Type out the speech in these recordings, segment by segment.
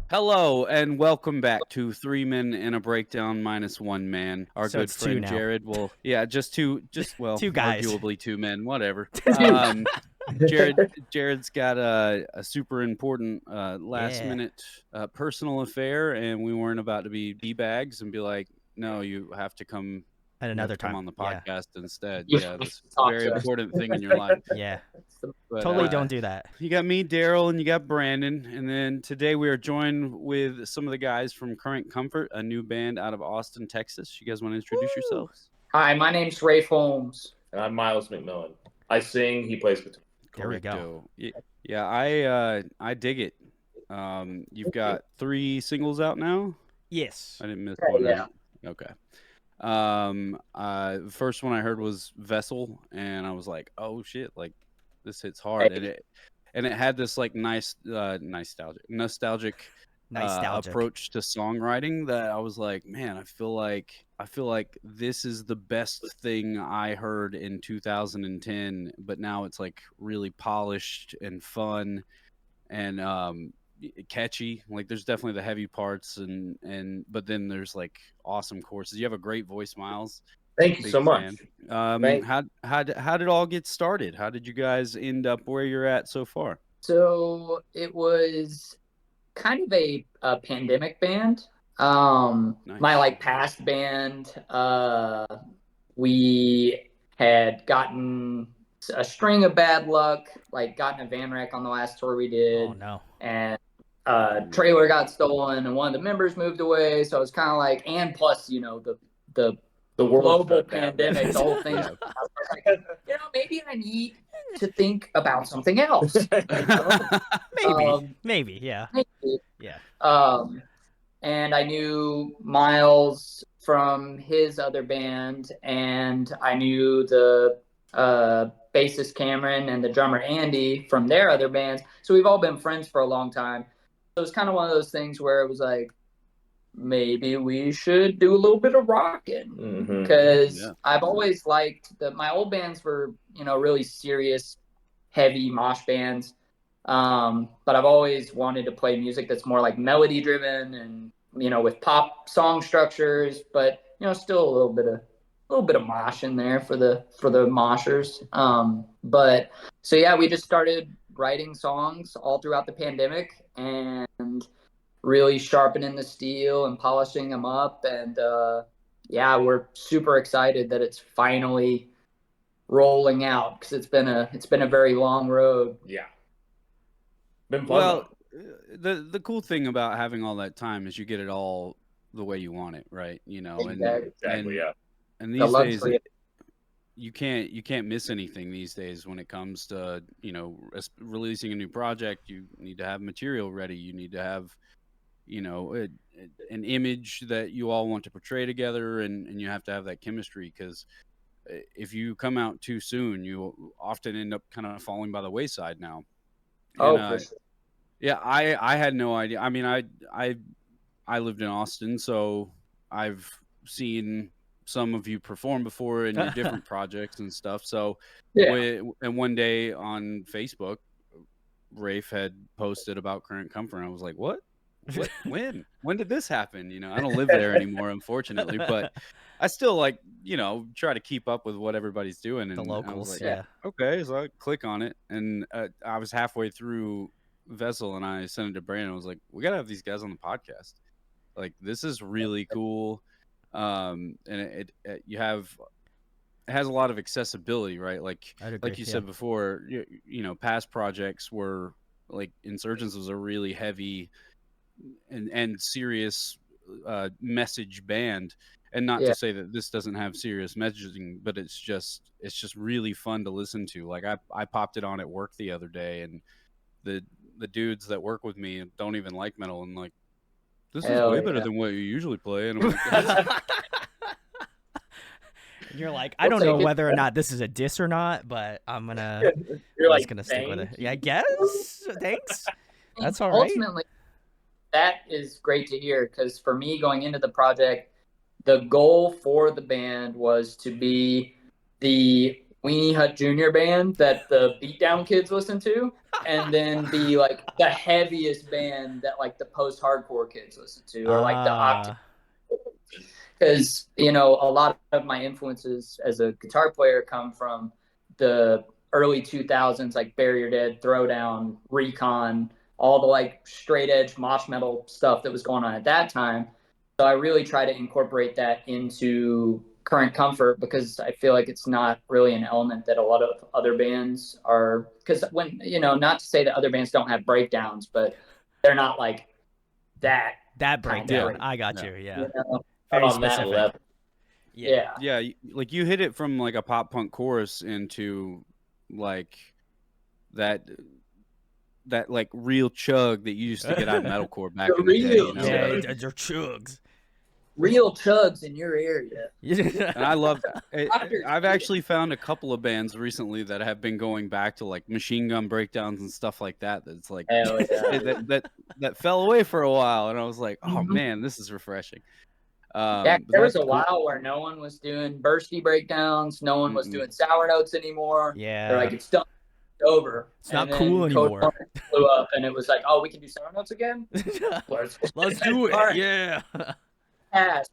Hello and welcome back to 3 Men in a Breakdown minus 1 man. Our So good it's two friend now. Jared will, just two guys. arguably 2 men, whatever. Two. Jared's got a super important last Yeah. minute personal affair, and we weren't about to be D-bags and be like, no, you have to come. At You have another to come time. on the Yeah. podcast instead. You Yeah, have this to talk very to us. important thing in your life. Yeah. But, Totally don't do that. You got me, Derril, and you got Brandon. And then today we are joined with some of the guys from Current Comfort, a new band out of Austin, Texas. You guys want to introduce yourselves? Hi, my name's Rafe Holmes. And I'm Miles McMillan. I sing, he plays guitar. There we go. Yeah, I dig it. You've got 3 singles out now? Yes. I didn't miss Yeah, one. yeah. Okay. The first one I heard was Vessel, and I was like, oh shit, like this hits hard. And it had this like nostalgic approach to songwriting that I was like, man, I feel like this is the best thing I heard in 2010, but now it's like really polished and fun and catchy. Like there's definitely the heavy parts and but then there's like awesome choruses. You have a great voice, Miles. Thank you so much. How did it all get started? How did you guys end up where you're at so far? So it was kind of a pandemic band. Nice. My past band, we had gotten a string of bad luck, gotten a van wreck on the last tour we did. Oh no. And trailer got stolen and one of the members moved away. So it was kind of like, and plus, the global pandemic, the whole thing. Maybe I need to think about something else. Maybe, yeah. Maybe. Yeah. And I knew Miles from his other band, and I knew the bassist Cameron and the drummer Andy from their other bands. So we've all been friends for a long time. So it was kind of one of those things where it was like, maybe we should do a little bit of rocking, because I've always liked that. My old bands were, really serious, heavy mosh bands. But I've always wanted to play music that's more like melody driven and, with pop song structures, but, still a little bit of mosh in there for the moshers. But so, yeah, we just started writing songs all throughout the pandemic and really sharpening the steel and polishing them up. And we're super excited that it's finally rolling out, because it's been a very long road. Yeah. Been fun. Well, the cool thing about having all that time is you get it all the way you want it, right? Exactly. And these days you can't miss anything these days when it comes to, releasing a new project. You need to have material ready. You need to have an image that you all want to portray together, and you have to have that chemistry, because if you come out too soon, you often end up kind of falling by the wayside now. For sure. Yeah, I had no idea. I mean, I lived in Austin, so I've seen some of you perform before in your different projects and stuff. So, and one day on Facebook, Rafe had posted about Current Comfort, and I was like, what? When did this happen? I don't live there anymore, unfortunately, but I still try to keep up with what everybody's doing. And the locals. I was like, okay, so I click on it, and I was halfway through Vessel, and I sent it to Brandon. I was like, we gotta have these guys on the podcast. Like, this is really cool. And it has a lot of accessibility, right? Like you said before, past projects were like Insurgents was a really heavy and serious message band, and not to say that this doesn't have serious messaging, but it's just really fun to listen to. Like I popped it on at work the other day, and the dudes that work with me don't even like metal, and like, this is way better than what you usually play. And I'm like, and you're like, I don't know whether or not this is a diss or not, but I'm gonna stick with it. Yeah, I guess. Thanks. That's all right. Ultimately, that is great to hear, because for me, going into the project, the goal for the band was to be the Weenie Hut Jr. band that the beatdown kids listen to, and then the heaviest band that like the post-hardcore kids listen to, or like the octave. Because a lot of my influences as a guitar player come from the early 2000s, like Barrier Dead, Throwdown, Recon, all the like straight edge mosh metal stuff that was going on at that time. So I really try to incorporate that into Current Comfort, because I feel like it's not really an element that a lot of other bands are. Because when, not to say that other bands don't have breakdowns, but they're not like that breakdown. I got you. Yeah. Very specific. Yeah. Like you hit it from like a pop punk chorus into like that like real chug that you used to get out of metalcore back in the day. Yeah, they're chugs. Real chugs in your area. And I love that. I've actually found a couple of bands recently that have been going back to like Machine Gun breakdowns and stuff like that. That's like that fell away for a while, and I was like, oh man, this is refreshing. There was a while where no one was doing bursty breakdowns, no one was doing sour notes anymore. Yeah, they're like, it's done, it's over. It's not cool anymore. Blew up, and it was like, oh, we can do sour notes again. Let's do it. Right. Yeah.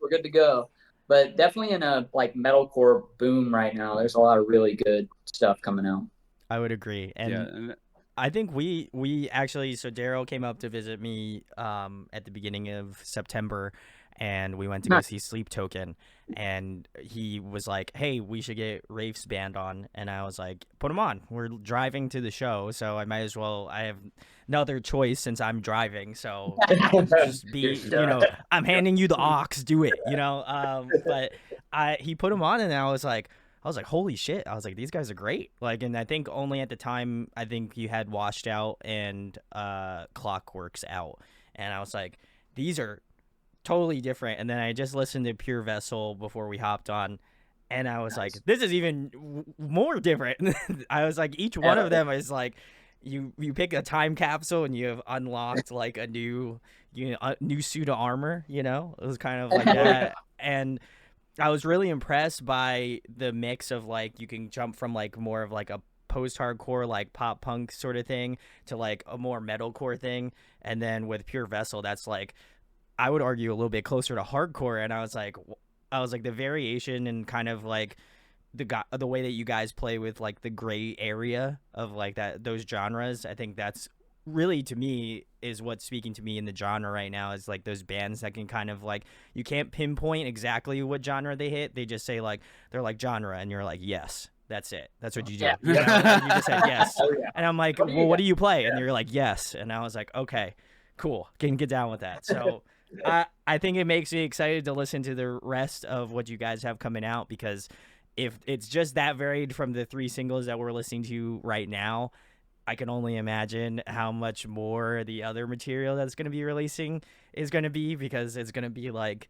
We're good to go. But definitely in a like metalcore boom right now. There's a lot of really good stuff coming out. I would agree, and I think we actually, so Derril came up to visit me at the beginning of September, and we went to go see Sleep Token, and he was like, hey, we should get Rafe's band on, and I was like, put him on. We're driving to the show, so I might as well. I have no other choice since I'm driving, so just be, I'm handing you the aux, do it, but he put him on, and I was like, holy shit. I was like, these guys are great. Like, and I think only at the time, I think you had Washed Out and Clockworks out. And I was like, these are totally different. And then I just listened to Pure Vessel before we hopped on. And I was like, this is even more different. I was like, each one of them is like, you pick a time capsule and you have unlocked like a new suit of armor, it was kind of like that. And I was really impressed by the mix of like, you can jump from like more of like a post-hardcore like pop punk sort of thing to like a more metalcore thing, and then with Pure Vessel, that's like, I would argue a little bit closer to hardcore. And I was like the variation and kind of like the way that you guys play with like the gray area of like those genres, I think that's really, to me, is what's speaking to me in the genre right now, is like those bands that can kind of like, you can't pinpoint exactly what genre they hit. They just say like, they're like genre, and you're like, yes, that's it. That's what you do. You just said yes. And I'm like, well, what do you play? And you're like, yes. And I was like, okay, cool. Can get down with that. So I think it makes me excited to listen to the rest of what you guys have coming out, because if it's just that varied from the 3 singles that we're listening to right now, I can only imagine how much more the other material that's going to be releasing is going to be, because it's going to be like,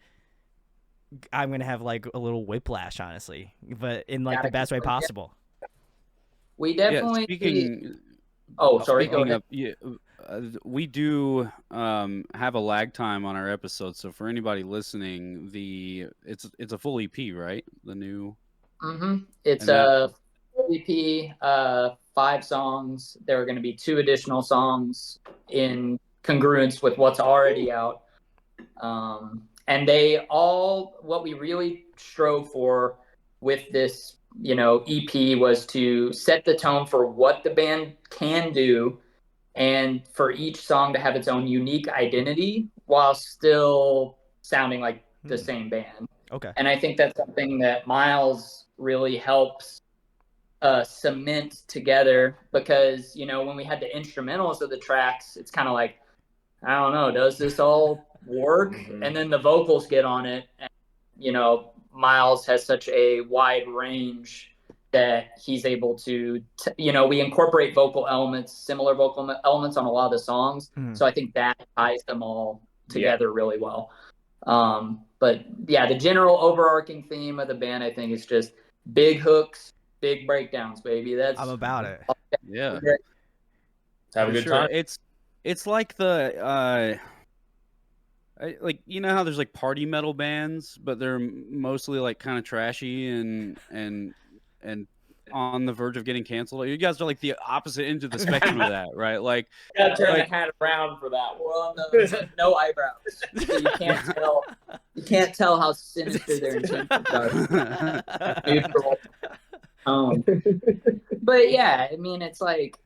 I'm going to have like a little whiplash, honestly, but in like the best way possible. We definitely. Sorry. Go ahead. We do have a lag time on our episodes, so for anybody listening, it's a full EP, right? The new. It's a full EP. 5 songs. There are going to be 2 additional songs in congruence with what's already out. And what we really strove for with this, EP, was to set the tone for what the band can do, and for each song to have its own unique identity while still sounding like the same band. Okay. And I think that's something that Miles really helps cement together, because when we had the instrumentals of the tracks, it's kind of like, I don't know, does this all work? And then the vocals get on it, and Miles has such a wide range that he's able to we incorporate similar vocal elements on a lot of the songs. So I think that ties them all together really well. But yeah, the general overarching theme of the band, I think, is just big hooks, big breakdowns, baby. I'm about it. Yeah. Have a good time. It's like the like, how there's like party metal bands, but they're mostly like kind of trashy and on the verge of getting canceled. You guys are like the opposite end of the spectrum of that, right? Like, you gotta turn the hat around for that one. Well, no eyebrows, so you can't tell. You can't tell how sinister their intentions are. Neutral. But yeah, I mean, it's like,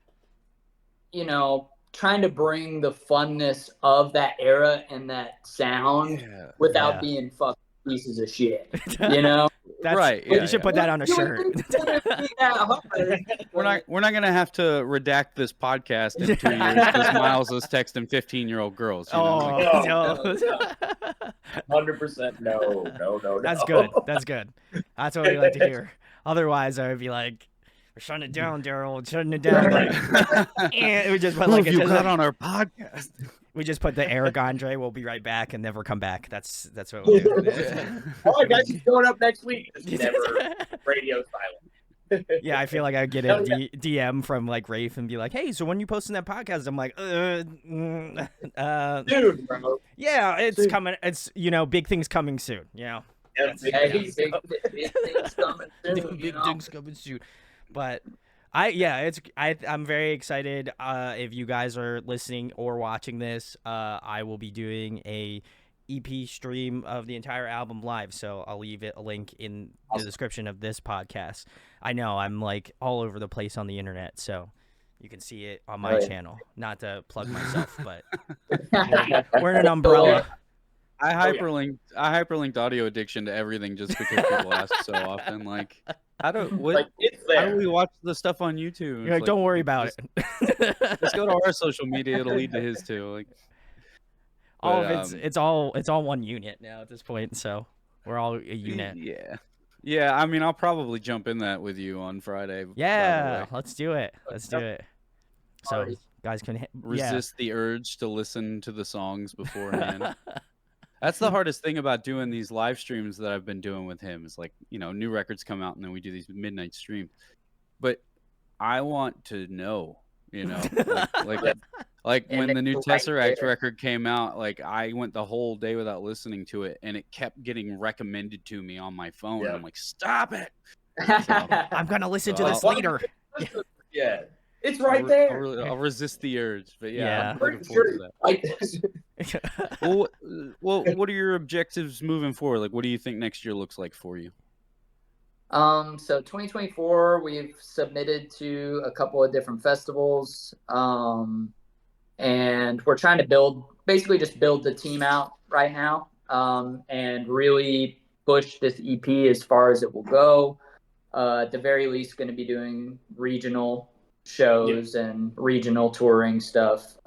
trying to bring the funness of that era and that sound without being fucking pieces of shit. That's right. Yeah, you should put that on a shirt. We're not gonna have to redact this podcast in 2 years because Miles is texting 15-year-old girls. No. 100% no. That's good. That's good. That's what we like to hear. Otherwise, I would be like, "We're shutting it down, Derril. We're shutting it down." And we just put like you got on our podcast. We just put the Eric Andre. We'll be right back and never come back. That's what we'll do. All right, guys, he's going up next week. Never radio silent. Yeah, I feel like I'd get a DM from like Rafe and be like, "Hey, so when you posting that podcast?" I'm like, dude, bro. Yeah, it's coming. It's big things coming soon. Yep. Big things coming soon. Big things coming soon. But I'm very excited. If you guys are listening or watching this, I will be doing a EP stream of the entire album live, so I'll leave a link in the description of this podcast. I know I'm like all over the place on the internet, so you can see it on my channel. Not to plug myself, but we're in an umbrella. I hyperlinked Audio Addiction to everything just because people ask so often. Like, how do we watch the stuff on YouTube? You're like, don't worry about it. Let's go to our social media. It'll lead to his too. Like, it's all one unit now at this point. So we're all a unit. Yeah. I mean, I'll probably jump in that with you on Friday. Yeah, let's do it. So guys can resist the urge to listen to the songs beforehand. That's the hardest thing about doing these live streams that I've been doing with him is like, new records come out and then we do these midnight streams. But I want to know, like when the new Tesseract record came out, like I went the whole day without listening to it and it kept getting recommended to me on my phone. Yeah. I'm like, stop it. So, I'm going to listen to this later. Yeah. It's right there. I'll resist the urge, but I'm pretty sure like this. Well, what are your objectives moving forward? Like, what do you think next year looks like for you? So 2024, we've submitted to a couple of different festivals, and we're trying to build the team out right now, and really push this EP as far as it will go. At the very least, going to be doing regional shows and regional touring stuff,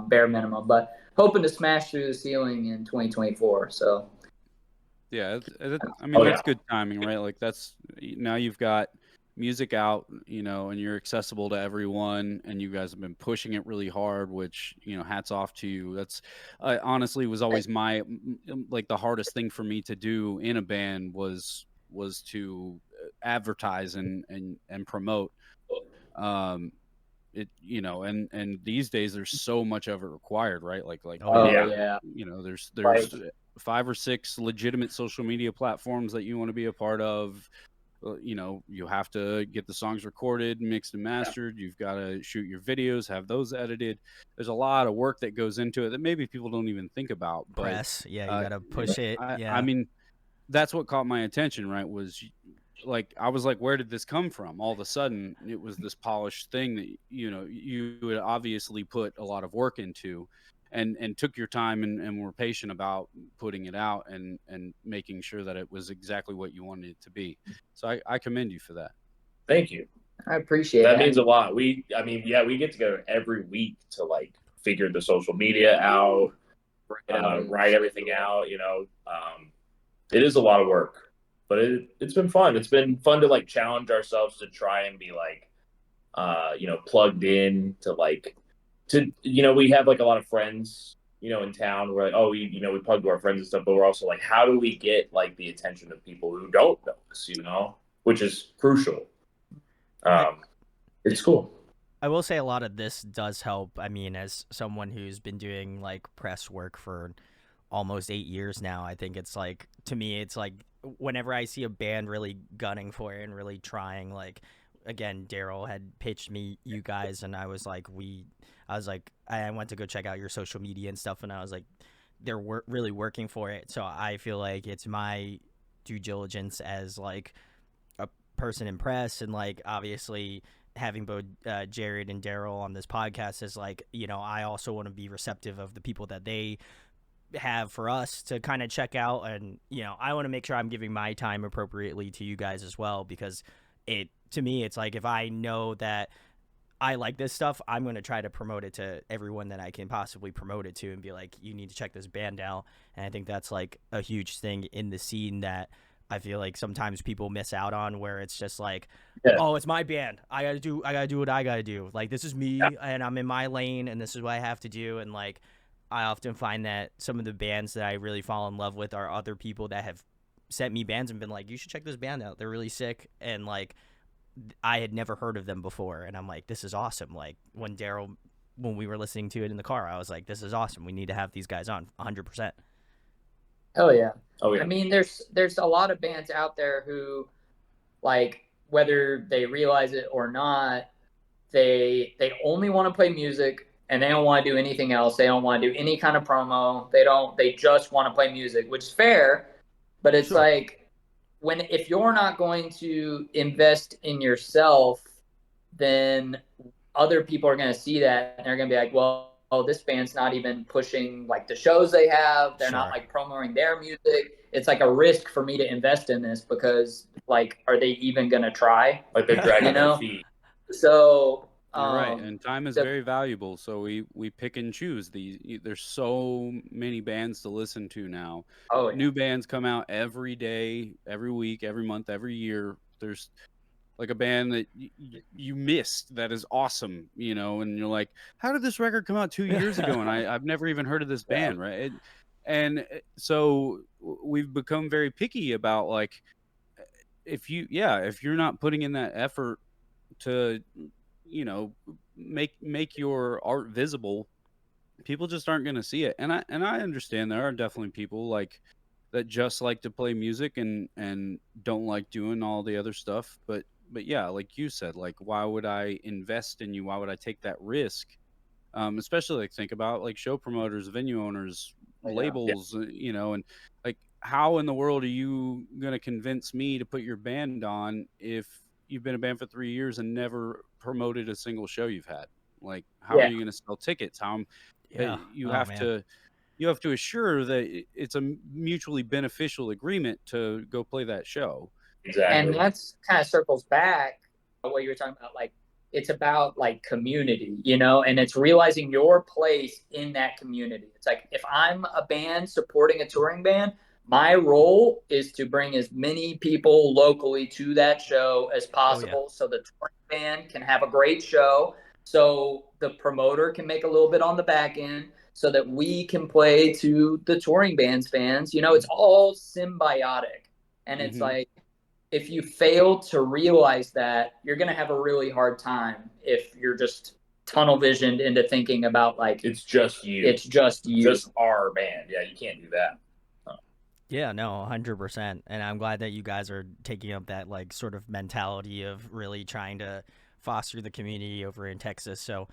bare minimum, but hoping to smash through the ceiling in 2024. So that's good timing, right? Like now you've got music out, and you're accessible to everyone, and you guys have been pushing it really hard, which, hats off to you. That's honestly was always my the hardest thing for me to do in a band was to advertise and promote. And these days there's so much of it required, right? There's 5 or 6 legitimate social media platforms that you want to be a part of. You have to get the songs recorded, mixed and mastered. You've got to shoot your videos, have those edited. There's a lot of work that goes into it that maybe people don't even think about. But press, you gotta push it. I mean, that's what caught my attention, right? Was like, I was like, where did this come from? All of a sudden, it was this polished thing that, you would obviously put a lot of work into and took your time and were patient about putting it out and making sure that it was exactly what you wanted it to be. So I commend you for that. Thank you. I appreciate that. That means a lot. We get together every week to like figure the social media out, write everything out, it is a lot of work. But it's been fun. It's been fun to like challenge ourselves to try and be like, plugged in to we have like a lot of friends, in town. We're like, we plug to our friends and stuff, but we're also like, how do we get like the attention of people who don't know us, which is crucial. It's cool. I will say a lot of this does help. I mean, as someone who's been doing like press work for almost 8 years now, I think it's like, to me, it's like whenever I see a band really gunning for it and really trying, like again, Derril had pitched me you guys, and I was like, I went to go check out your social media and stuff, and I was like, they're really working for it. So I feel like it's my due diligence as like a person in press, and like obviously having both Jared and Derril on this podcast is like, you know, I also want to be receptive of the people that they have for us to kind of check out, and you know, I want to make sure I'm giving my time appropriately to you guys as well, because to me it's like, if I know that I like this stuff, I'm going to try to promote it to everyone that I can possibly promote it to, and be like, you need to check this band out. And I think that's like a huge thing in the scene that I feel like sometimes people miss out on, where it's just like, oh, it's my band, I gotta do what I gotta do, like this is me, and I'm in my lane, and this is what I have to do. And like, I often find that some of the bands that I really fall in love with are other people that have sent me bands and been like, you should check this band out, they're really sick, and like, I had never heard of them before, and I'm like, this is awesome. Like when we were listening to it in the car, I was like, this is awesome, we need to have these guys on 100%. Oh yeah. Oh yeah. I mean, there's a lot of bands out there who, like, whether they realize it or not, they only want to play music, and they don't want to do anything else. They don't want to do any kind of promo. They just want to play music, which is fair, but it's Sure. like, if you're not going to invest in yourself, then other people are going to see that, and they're going to be like, well, this band's not even pushing like the shows they have. They're not like promoting their music. It's like a risk for me to invest in this, because like, are they even going to try? Like they're dragging their feet. So you're right, and time is very valuable. So we pick and choose. There's so many bands to listen to now. Oh, yeah. New bands come out every day, every week, every month, every year. There's like a band that you missed that is awesome, you know, and you're like, how did this record come out 2 years ago? And I've never even heard of this band, right? And so we've become very picky about like, if you're not putting in that effort to, you know, make your art visible, people just aren't going to see it. And I understand there are definitely people like that just like to play music and don't like doing all the other stuff, but yeah, like you said, like, why would I invest in you? Why would I take that risk? Especially like, think about like show promoters, venue owners, labels, you know, and like, how in the world are you going to convince me to put your band on if you've been a band for 3 years and never promoted a single show you've had? Like, how are you going to sell tickets? You have to assure that it's a mutually beneficial agreement to go play that show. Exactly. And that's kind of circles back to what you were talking about. Like, it's about like community, you know, and it's realizing your place in that community. It's like, if I'm a band supporting a touring band, my role is to bring as many people locally to that show as possible, so the touring band can have a great show, so the promoter can make a little bit on the back end, so that we can play to the touring band's fans. You know, it's all symbiotic. And it's like, if you fail to realize that, you're going to have a really hard time if you're just tunnel visioned into thinking about like, it's just you. It's just you. Just our band. Yeah, you can't do that. Yeah, no, 100%. And I'm glad that you guys are taking up that like sort of mentality of really trying to foster the community over in Texas. So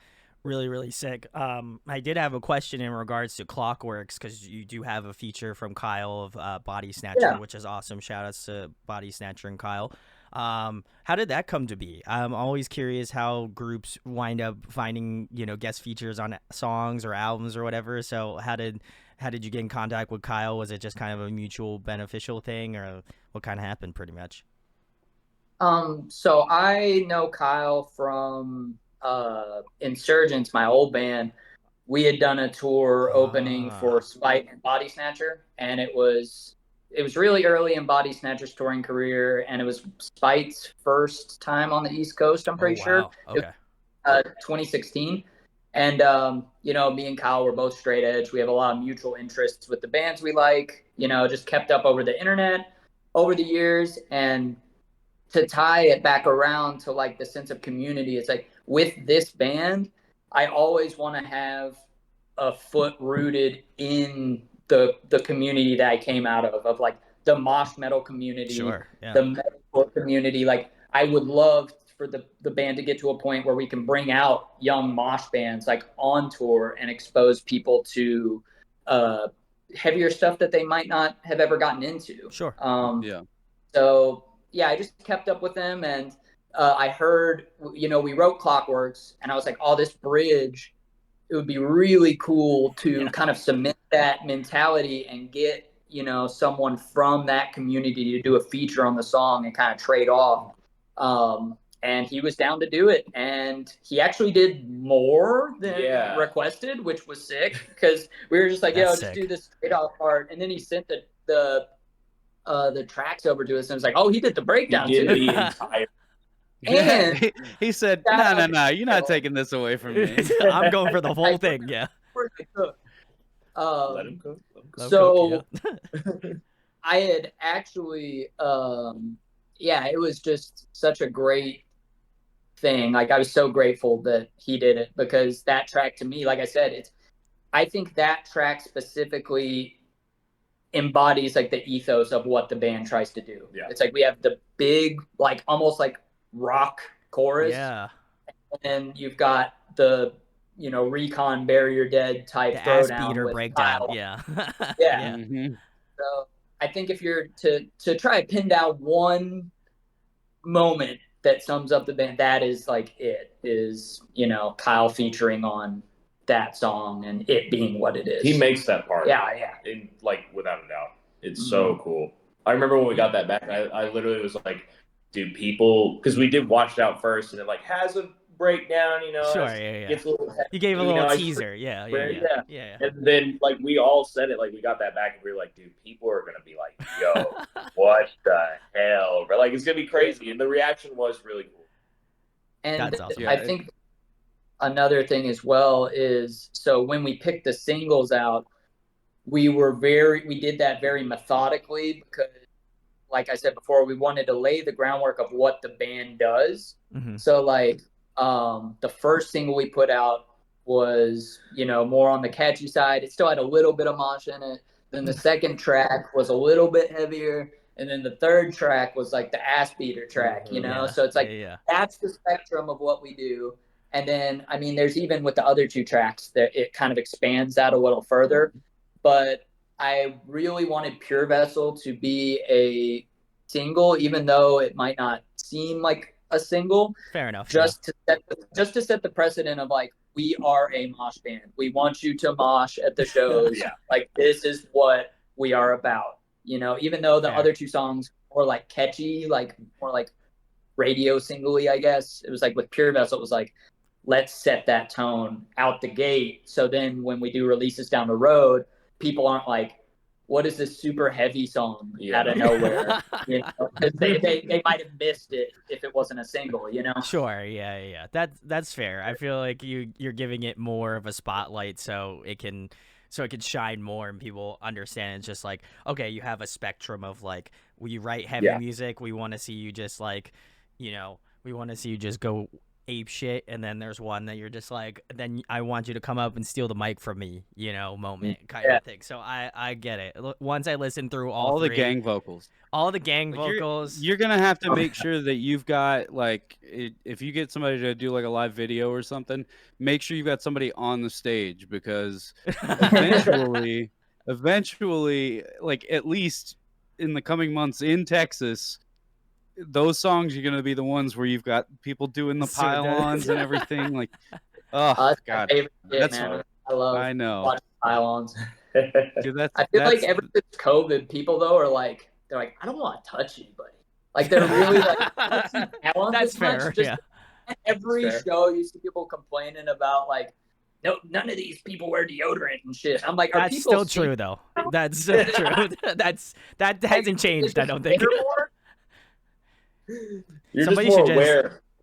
really, really sick. I did have a question in regards to Clockworks, because you do have a feature from Kyle of Bodysnatcher, which is awesome. Shout outs to Bodysnatcher and Kyle. How did that come to be? I'm always curious how groups wind up finding, you know, guest features on songs or albums or whatever. So how did you get in contact with Kyle? Was it just kind of a mutual beneficial thing, or what kind of happened pretty much? So I know Kyle from Insurgents, my old band. We had done a tour opening for Spite and Bodysnatcher, and it was really early in Bodysnatcher's touring career, and it was Spite's first time on the East Coast, I'm pretty sure. Okay. 2016. And, you know, me and Kyle were both straight edge. We have a lot of mutual interests with the bands we like, you know, just kept up over the internet over the years. And to tie it back around to like the sense of community, it's like, with this band, I always want to have a foot rooted in the community that I came out of like the mosh metal community, the metalcore community. Like, I would love for the band to get to a point where we can bring out young mosh bands like on tour and expose people to heavier stuff that they might not have ever gotten into. Sure. So yeah, I just kept up with them, and I heard, we wrote Clockworks, and I was like, oh, this bridge, it would be really cool to kind of cement that mentality and get, someone from that community to do a feature on the song and kind of trade off. And he was down to do it. And he actually did more than requested, which was sick, because we were just like, just do this straight off part. And then he sent the tracks over to us, and it was like, oh, he did the breakdown he did too. The entire And he said, no, you're not taking this away from me. I'm going for the whole thing. Yeah. Let him cook. So I had actually, it was just such a great thing. Like, I was so grateful that he did it, because that track, to me, like I said, I think that track specifically embodies like the ethos of what the band tries to do. Yeah. It's like we have the big, like almost like rock chorus. Yeah. And you've got the, Recon Bury Your Dead type the ass throwdown beater with breakdown. Kyle. Yeah. Yeah. Mm-hmm. So I think if you're to try to pin down one moment that sums up the band, that is like it is, Kyle featuring on that song and it being what it is. He makes that part. Yeah. Without a doubt. It's so cool. I remember when we got that back, I literally was like, dude, people, because we did Watch It Out first, and it has a breakdown, Sure, gets a little, you gave a little teaser. Yeah. And then we all said it, we got that back, and we were like, dude, people are gonna be like, yo, what the hell? But it's gonna be crazy, and the reaction was really cool. And that's awesome. I think another thing as well is, so when we picked the singles out, we did that very methodically, because like I said before, we wanted to lay the groundwork of what the band does. Mm-hmm. So the first single we put out was, more on the catchy side. It still had a little bit of mosh in it. Then the second track was a little bit heavier. And then the third track was like the ass beater track, So it's that's the spectrum of what we do. And then, there's even with the other two tracks that it kind of expands out a little further. But I really wanted Pure Vessel to be a single, even though it might not seem like a single. Fair enough. Just to set the precedent of we are a mosh band. We want you to mosh at the shows. This is what we are about. Even though the other two songs were catchy, more radio singly, I guess. It was with Pure Vessel, it was let's set that tone out the gate. So then when we do releases down the road, people aren't what is this super heavy song out of nowhere? Because they might have missed it if it wasn't a single, Sure, yeah. That's fair. I feel like you're giving it more of a spotlight so it can shine more and people understand. It's just okay, you have a spectrum of we write heavy music, we want to see you just we want to see you just go ape shit, and then there's one that you're just then I want you to come up and steal the mic from me, moment kind of thing. So I get it. Once I listen through all the gang vocals, you're gonna have to make sure that you've got if you get somebody to do a live video or something, make sure you've got somebody on the stage, because eventually at least in the coming months in Texas, those songs are going to be the ones where you've got people doing the pylons and everything. Oh God, that's man. I know watching pylons. Dude, I feel ever since COVID, people though are they're I don't want to touch anybody. They're really pylons. That's fair. Every show you see people complaining about no, none of these people wear deodorant and shit. I'm that's still true though. That's still true. That hasn't changed. I don't think.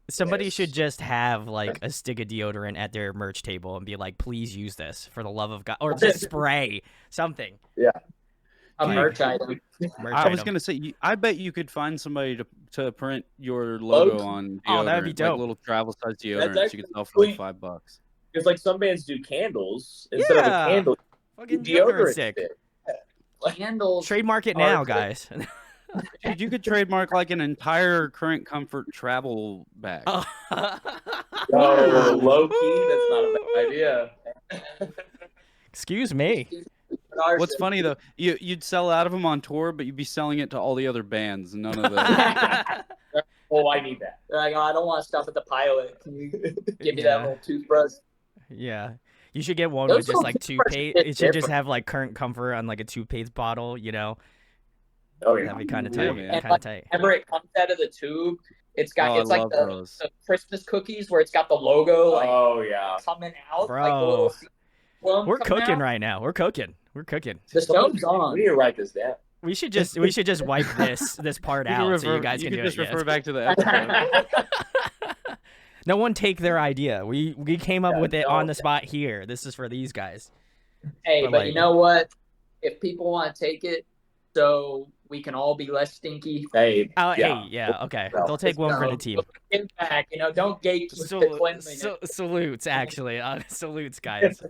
Somebody should just have a stick of deodorant at their merch table and be please use this for the love of God, or just spray something. Yeah, a merch item. I was gonna say, I bet you could find somebody to print your logo on deodorant. Oh, that'd be dope. Little travel size deodorant you could sell for $5. Because some bands do candles instead of a candle. Fucking deodorant stick. Candles. Trademark it now, guys. Dude, you could trademark like an entire Current Comfort travel bag. Oh. Low key, that's not a bad idea. Excuse me. What's funny though, you'd sell out of them on tour, but you'd be selling it to all the other bands. None of the. Oh, I need that. They're like, oh, I don't want stuff at the pilot. Can you give me that little toothbrush? Yeah. You should get one Those with just like toothpaste. It should just different. have like Current Comfort on like a toothpaste bottle, you know? Oh yeah. That'd be kind of tight. man. And Kind of tight. whenever it comes out of the tube, it's got Oh, it's I like love the Christmas cookies where it's got the logo like Oh yeah. coming out. Bro. Like the little plum We're coming cooking out. right now. We're cooking. We're cooking. The stove's on. We need to write this down. We should just wipe this part You can out so you guys can do just it. refer back to the episode. No one take their idea. We came up with it on the don't. spot here. This is for these guys. Hey, Or but like- you know what? If people want to take it, so we can all be less stinky. Hey. Oh, yeah. hey, yeah, okay. No, They'll take one for the team. Get back, don't gate the cleanliness. Salutes, actually. Salutes, guys.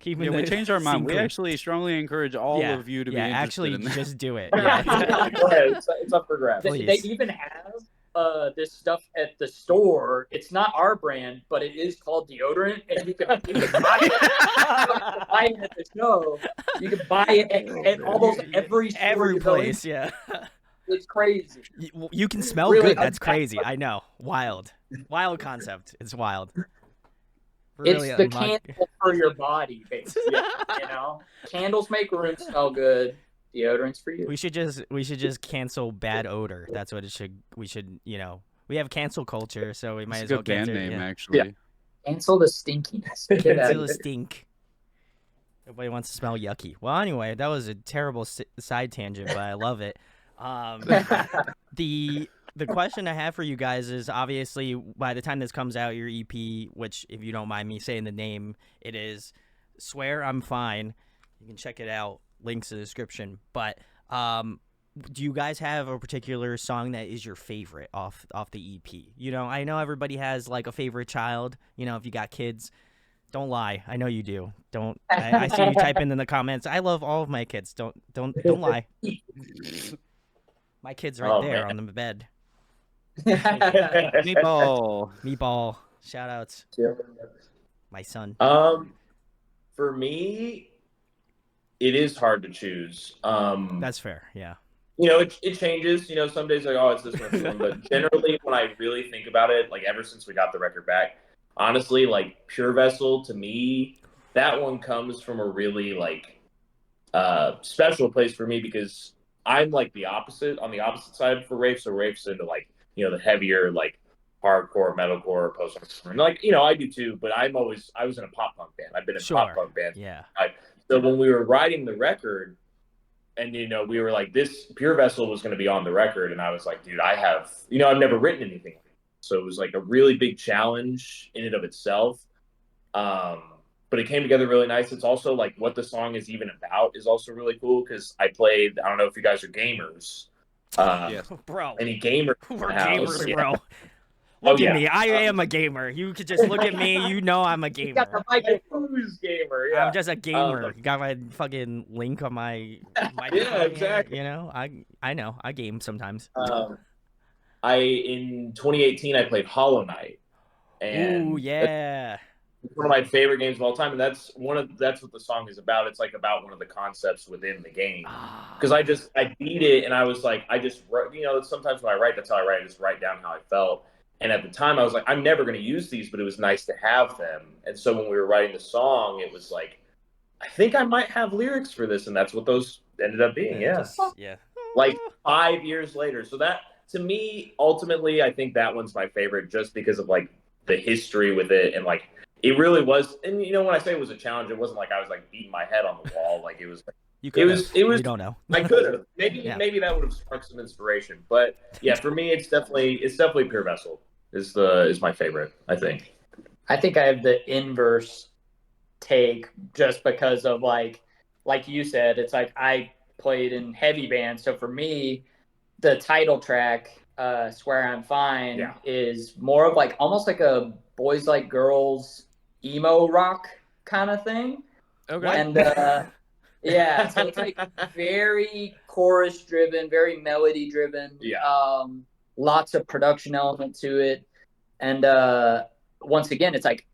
Keeping Yeah, we the changed our mind. We secret. actually strongly encourage all of you to be interested actually, in this. just do it. Yeah. Go ahead. It's up for grabs. Please. They even have this stuff at the store. It's not our brand, but it is called deodorant, and you can buy it. You can buy it at the show. You can buy it at almost every store Every you go in. place, yeah. It's crazy. You can smell Really good. That's crazy. I know. Wild concept. It's wild. Really It's the unlock- candle for your body, basically. Candles make room smell good. Deodorant's for you. We should just cancel bad odor. That's what it should. We should. We have cancel culture, so we might It's a as well good band cancel. name, Yeah. actually. Yeah. Cancel the stinkiness. Get out Cancel of the it. stink. Everybody wants to smell yucky. Well, anyway, that was a terrible side tangent, but I love it. The question I have for you guys is, obviously, by the time this comes out, your EP, which, if you don't mind me saying the name, it is Swear I'm Fine. You can check it out. Links in the description. But do you guys have a particular song that is your favorite off the EP? I know everybody has like a favorite child. If you got kids, don't lie. I know you do. Don't. I see you typing in the comments. I love all of my kids. Don't lie. My kid's right there on the bed. Meatball. Shout outs. My son. For me, it is hard to choose. That's fair. Yeah. It changes. Some days like, oh, it's this one. But generally, when I really think about it, like ever since we got the record back, honestly, like Pure Vessel to me, that one comes from a really like special place for me because I'm like on the opposite side for Rafe. So Rafe's into like the heavier like hardcore, metalcore, post-hardcore. And like I do too. But I was in a pop punk band. I've been in pop punk bands. Yeah. So when we were writing the record, and we were like, this Pure Vessel was going to be on the record, and I was like, dude, I've never written anything. So it was like a really big challenge in and of itself. But it came together really nice. It's also like what the song is even about is also really cool because I don't know if you guys are gamers. Yeah. Bro. Any gamer? We're in the house? gamers, Yeah. bro. Look at me. I am a gamer. You could just look at me. I'm a gamer. Got the mic. Who's gamer? Yeah. I'm just a gamer. You got my fucking link on my Yeah, exactly. I know. I game sometimes. In 2018 I played Hollow Knight. And Ooh, yeah. it's one of my favorite games of all time, and that's what the song is about. It's like about one of the concepts within the game. Because I beat it, and I was like, I just wrote, sometimes when I write, that's how I write. I just write down how I felt. And at the time, I was like, I'm never going to use these, but it was nice to have them. And so when we were writing the song, it was like, I think I might have lyrics for this, and that's what those ended up being. Yeah, Yeah. like 5 years later. So that, to me, ultimately, I think that one's my favorite, just because of like the history with it, and like it really was. And when I say it was a challenge, it wasn't like I was like beating my head on the wall. Like it was. It was. You don't know. I could have. Maybe Yeah. maybe that would have sparked some inspiration. But yeah, for me, it's definitely Pure Vessel is my favorite, I think. I think I have the inverse take just because of like you said, it's like I played in heavy bands. So for me, the title track, Swear I'm Fine, is more of like almost like a boys like girls emo rock kind of thing. Okay. And so it's like very chorus driven, very melody driven. Yeah. Lots of production element to it. And once again, it's like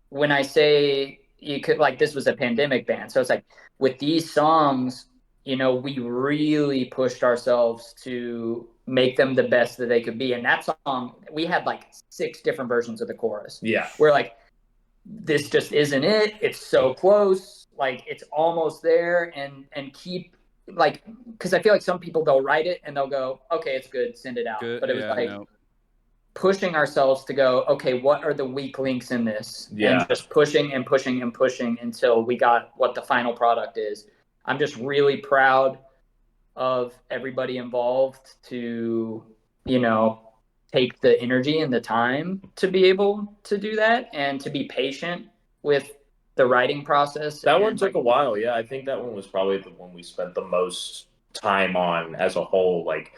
when I say you could, like, this was a pandemic band. So it's like with these songs, you know, we really pushed ourselves to make them the best that they could be. And that song, we had like 6 different versions of the chorus. Yeah. We're like, this just isn't it. It's so close. Like, it's almost there. And keep, like, because I feel like some people, they'll write it and they'll go, okay, it's good, send it out. Good. But it was pushing ourselves to go, okay, what are the weak links in this? Yeah. And just pushing and pushing and pushing until we got what the final product is. I'm just really proud of everybody involved to, you know, take the energy and the time to be able to do that and to be patient with the writing process. That one took a while. Yeah, I think that one was probably the one we spent the most time on as a whole. Like,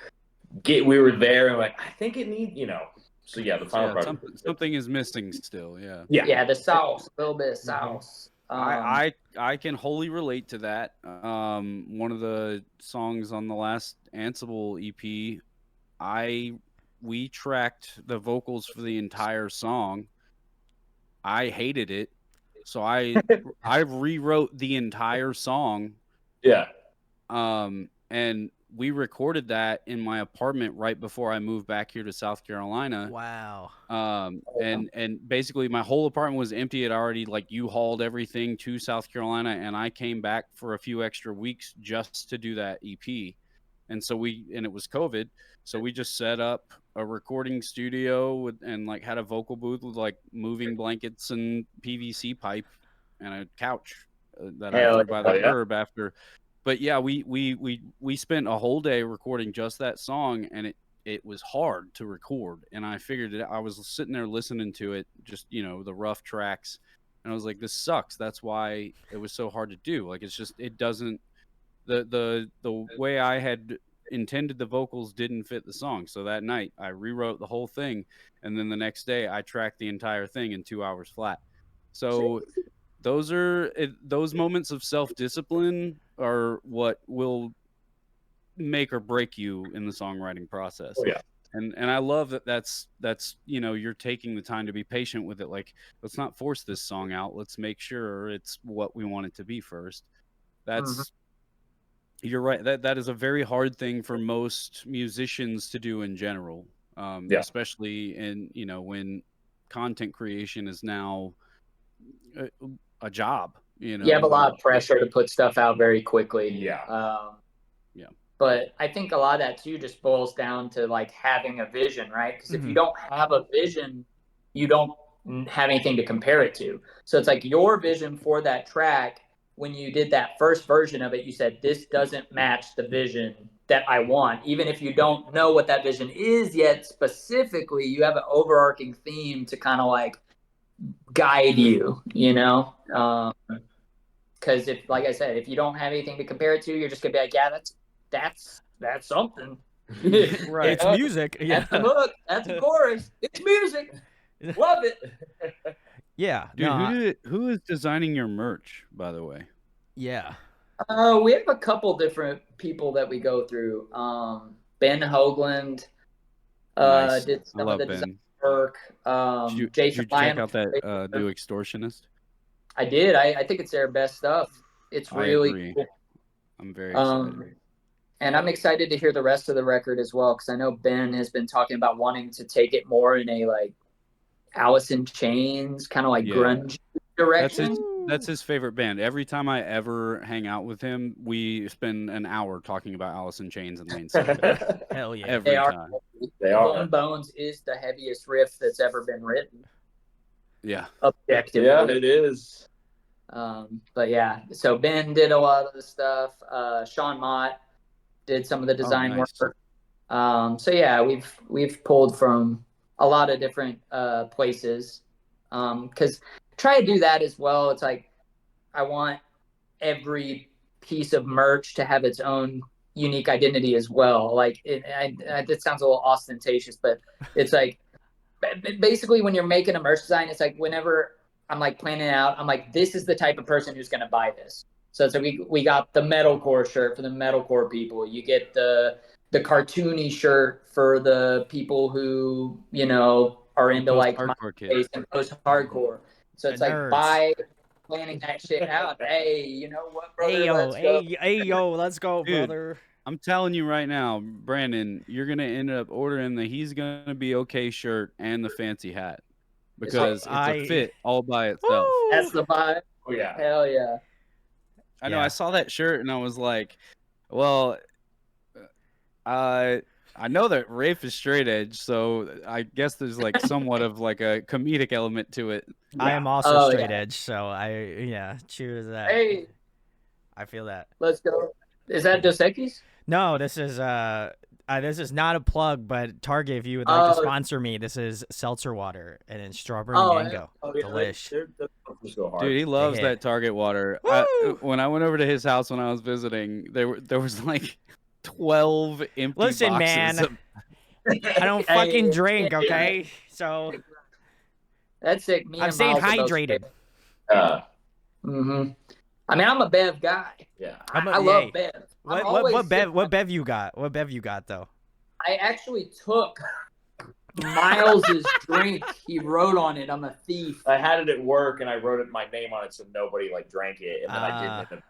we were there and like, I think it needs, you know. So yeah, the final product. Something is missing still. Yeah. Yeah, the sauce, a little bit of sauce. I can wholly relate to that. One of the songs on the last Ansible EP, we tracked the vocals for the entire song. I hated it, so I rewrote the entire song. Yeah. And we recorded that in my apartment right before I moved back here to South Carolina. Wow. And basically my whole apartment was empty. It already, like, you hauled everything to South Carolina, and I came back for a few extra weeks just to do that EP. And so it was COVID. So we just set up a recording studio and like had a vocal booth with like moving blankets and PVC pipe and a couch that I threw by the curb after. But yeah, we spent a whole day recording just that song, and it was hard to record. And I figured I was sitting there listening to it, just, you know, the rough tracks, and I was like, this sucks. That's why it was so hard to do. Like, it's just, it doesn't, the way I had intended the vocals didn't fit the song. So that night I rewrote the whole thing, and then the next day I tracked the entire thing in 2 hours flat. So those moments of self-discipline are what will make or break you in the songwriting process. Oh, yeah. And I love that's, you know, you're taking the time to be patient with it. Like, let's not force this song out. Let's make sure it's what we want it to be first. That's You're right. That is a very hard thing for most musicians to do in general. Especially in, you know, when content creation is now a job, you know. You have a lot of pressure to put stuff out very quickly. Yeah. But I think a lot of that too just boils down to like having a vision, right? Because if you don't have a vision, you don't have anything to compare it to. So it's like your vision for that track, when you did that first version of it, you said, this doesn't match the vision that I want. Even if you don't know what that vision is yet specifically, you have an overarching theme to kind of like guide you, you know? Because if, like I said, if you don't have anything to compare it to, you're just gonna be like, yeah, that's something. Right. It's music. Yeah. That's the hook. That's the chorus. It's music. Love it. Yeah. Dude, who is designing your merch, by the way? Yeah. We have a couple different people that we go through. Ben Hoagland Nice. did some of the Ben. design work. Did Jason you check out that new Extortionist? I did. I think it's their best stuff. It's really cool. I'm very excited. And I'm excited to hear the rest of the record as well, because I know Ben has been talking about wanting to take it more in a like Alice in Chains kind of like grunge direction. That's his favorite band. Every time I ever hang out with him, we spend an hour talking about Alice in Chains and Lane Staley. Hell yeah. Every time. They are. Bones is the heaviest riff that's ever been written. Yeah. Objectively. Yeah, it is. But yeah, so Ben did a lot of the stuff. Sean Mott did some of the design work. So yeah, we've pulled from a lot of different places. Because try to do that as well. It's like I want every piece of merch to have its own unique identity as well. Like it sounds a little ostentatious, but it's like basically when you're making a merch design, it's like whenever I'm like planning out, I'm like, this is the type of person who's going to buy this. So it's like we got the metalcore shirt for the metalcore people. You get the cartoony shirt for the people who, you know, are into like MySpace and post-hardcore. So it's like by planning that shit out, hey, you know what, brother? Hey, yo, let's go, Dude, brother. I'm telling you right now, Brandon, you're gonna end up ordering the He's Gonna Be Okay shirt and the fancy hat because it's a fit all by itself. That's the vibe. Oh yeah, hell yeah. I know. I saw that shirt and I was like, well, I know that Rafe is straight edge, so I guess there's like somewhat of like a comedic element to it. I am also straight edge, so choose that. Hey, I feel that. Let's go. Is that Dos Equis? No, this is not a plug, but Target, if you would like to sponsor me, this is seltzer water and it's strawberry mango. Delish. Dude, he loves that Target water. When I went over to his house when I was visiting, there was like 12 empty Listen, boxes man, I don't fucking drink, okay? So that's sick. I'm staying hydrated. I mean, I'm a Bev guy. Yeah, I love Bev. What Bev you got? What Bev you got though? I actually took Miles's drink. He wrote on it, "I'm a thief." I had it at work, and I wrote my name on it so nobody like drank it, and then I didn't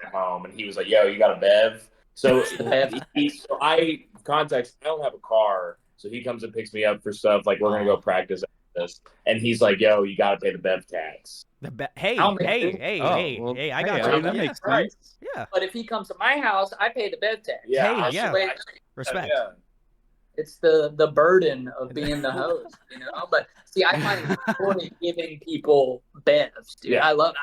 at home. And he was like, "Yo, you got a Bev?" So, I don't have a car, so he comes and picks me up for stuff like we're gonna go practice this, and he's like, "Yo, you got to pay the Bev tax." Hey, I got you. That makes sense. Yeah. But if he comes to my house, I pay the Bev tax. Yeah. Respect. Yeah. It's the burden of being the host, you know. But see, I find funny giving people Bevs, dude. Yeah. I love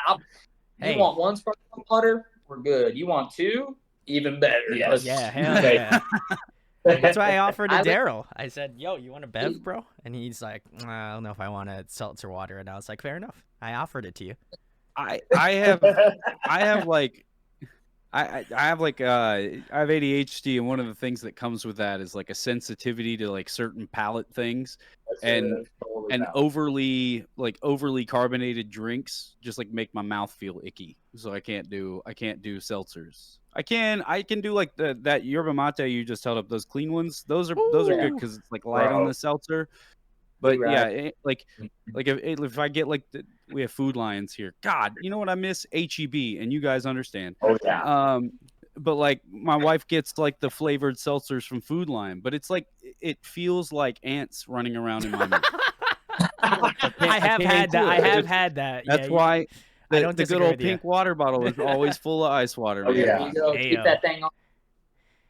it. You want one sparkling water? We're good. You want two? Even better. Yes. Yeah, hell yeah. That's why I offered to Derril. I said, "Yo, you want a Bev, bro?" And he's like, "I don't know if I want a seltzer water." And I was like, "Fair enough. I offered it to you." I have ADHD, and one of the things that comes with that is like a sensitivity to like certain palate things, and overly carbonated drinks just like make my mouth feel icky. So I can't do seltzers. I can do like that yerba mate you just held up. Those clean ones, those are good because it's like light on the seltzer. But yeah, like if I get like we have Food Lions here. God, you know what I miss? HEB, and you guys understand. Oh yeah. But like my wife gets like the flavored seltzers from Food Lion, but it's like it feels like ants running around in my mouth. I have had that. That's why the good old pink water bottle is always full of ice water. Oh, yeah. Keep that thing on.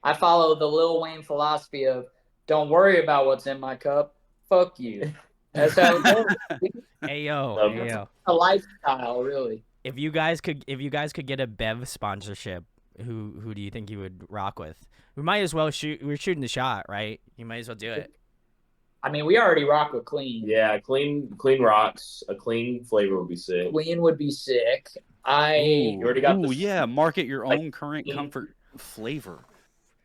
I follow the Lil Wayne philosophy of don't worry about what's in my cup. Fuck you. That's how it goes. Ayo. A lifestyle, really. If you guys could get a Bev sponsorship, who do you think you would rock with? We might as well we're shooting the shot, right? You might as well do it. I mean, we already rock with clean. Yeah, clean rocks. A clean flavor would be sick. Clean would be sick. You already got yeah, market your own current comfort flavor.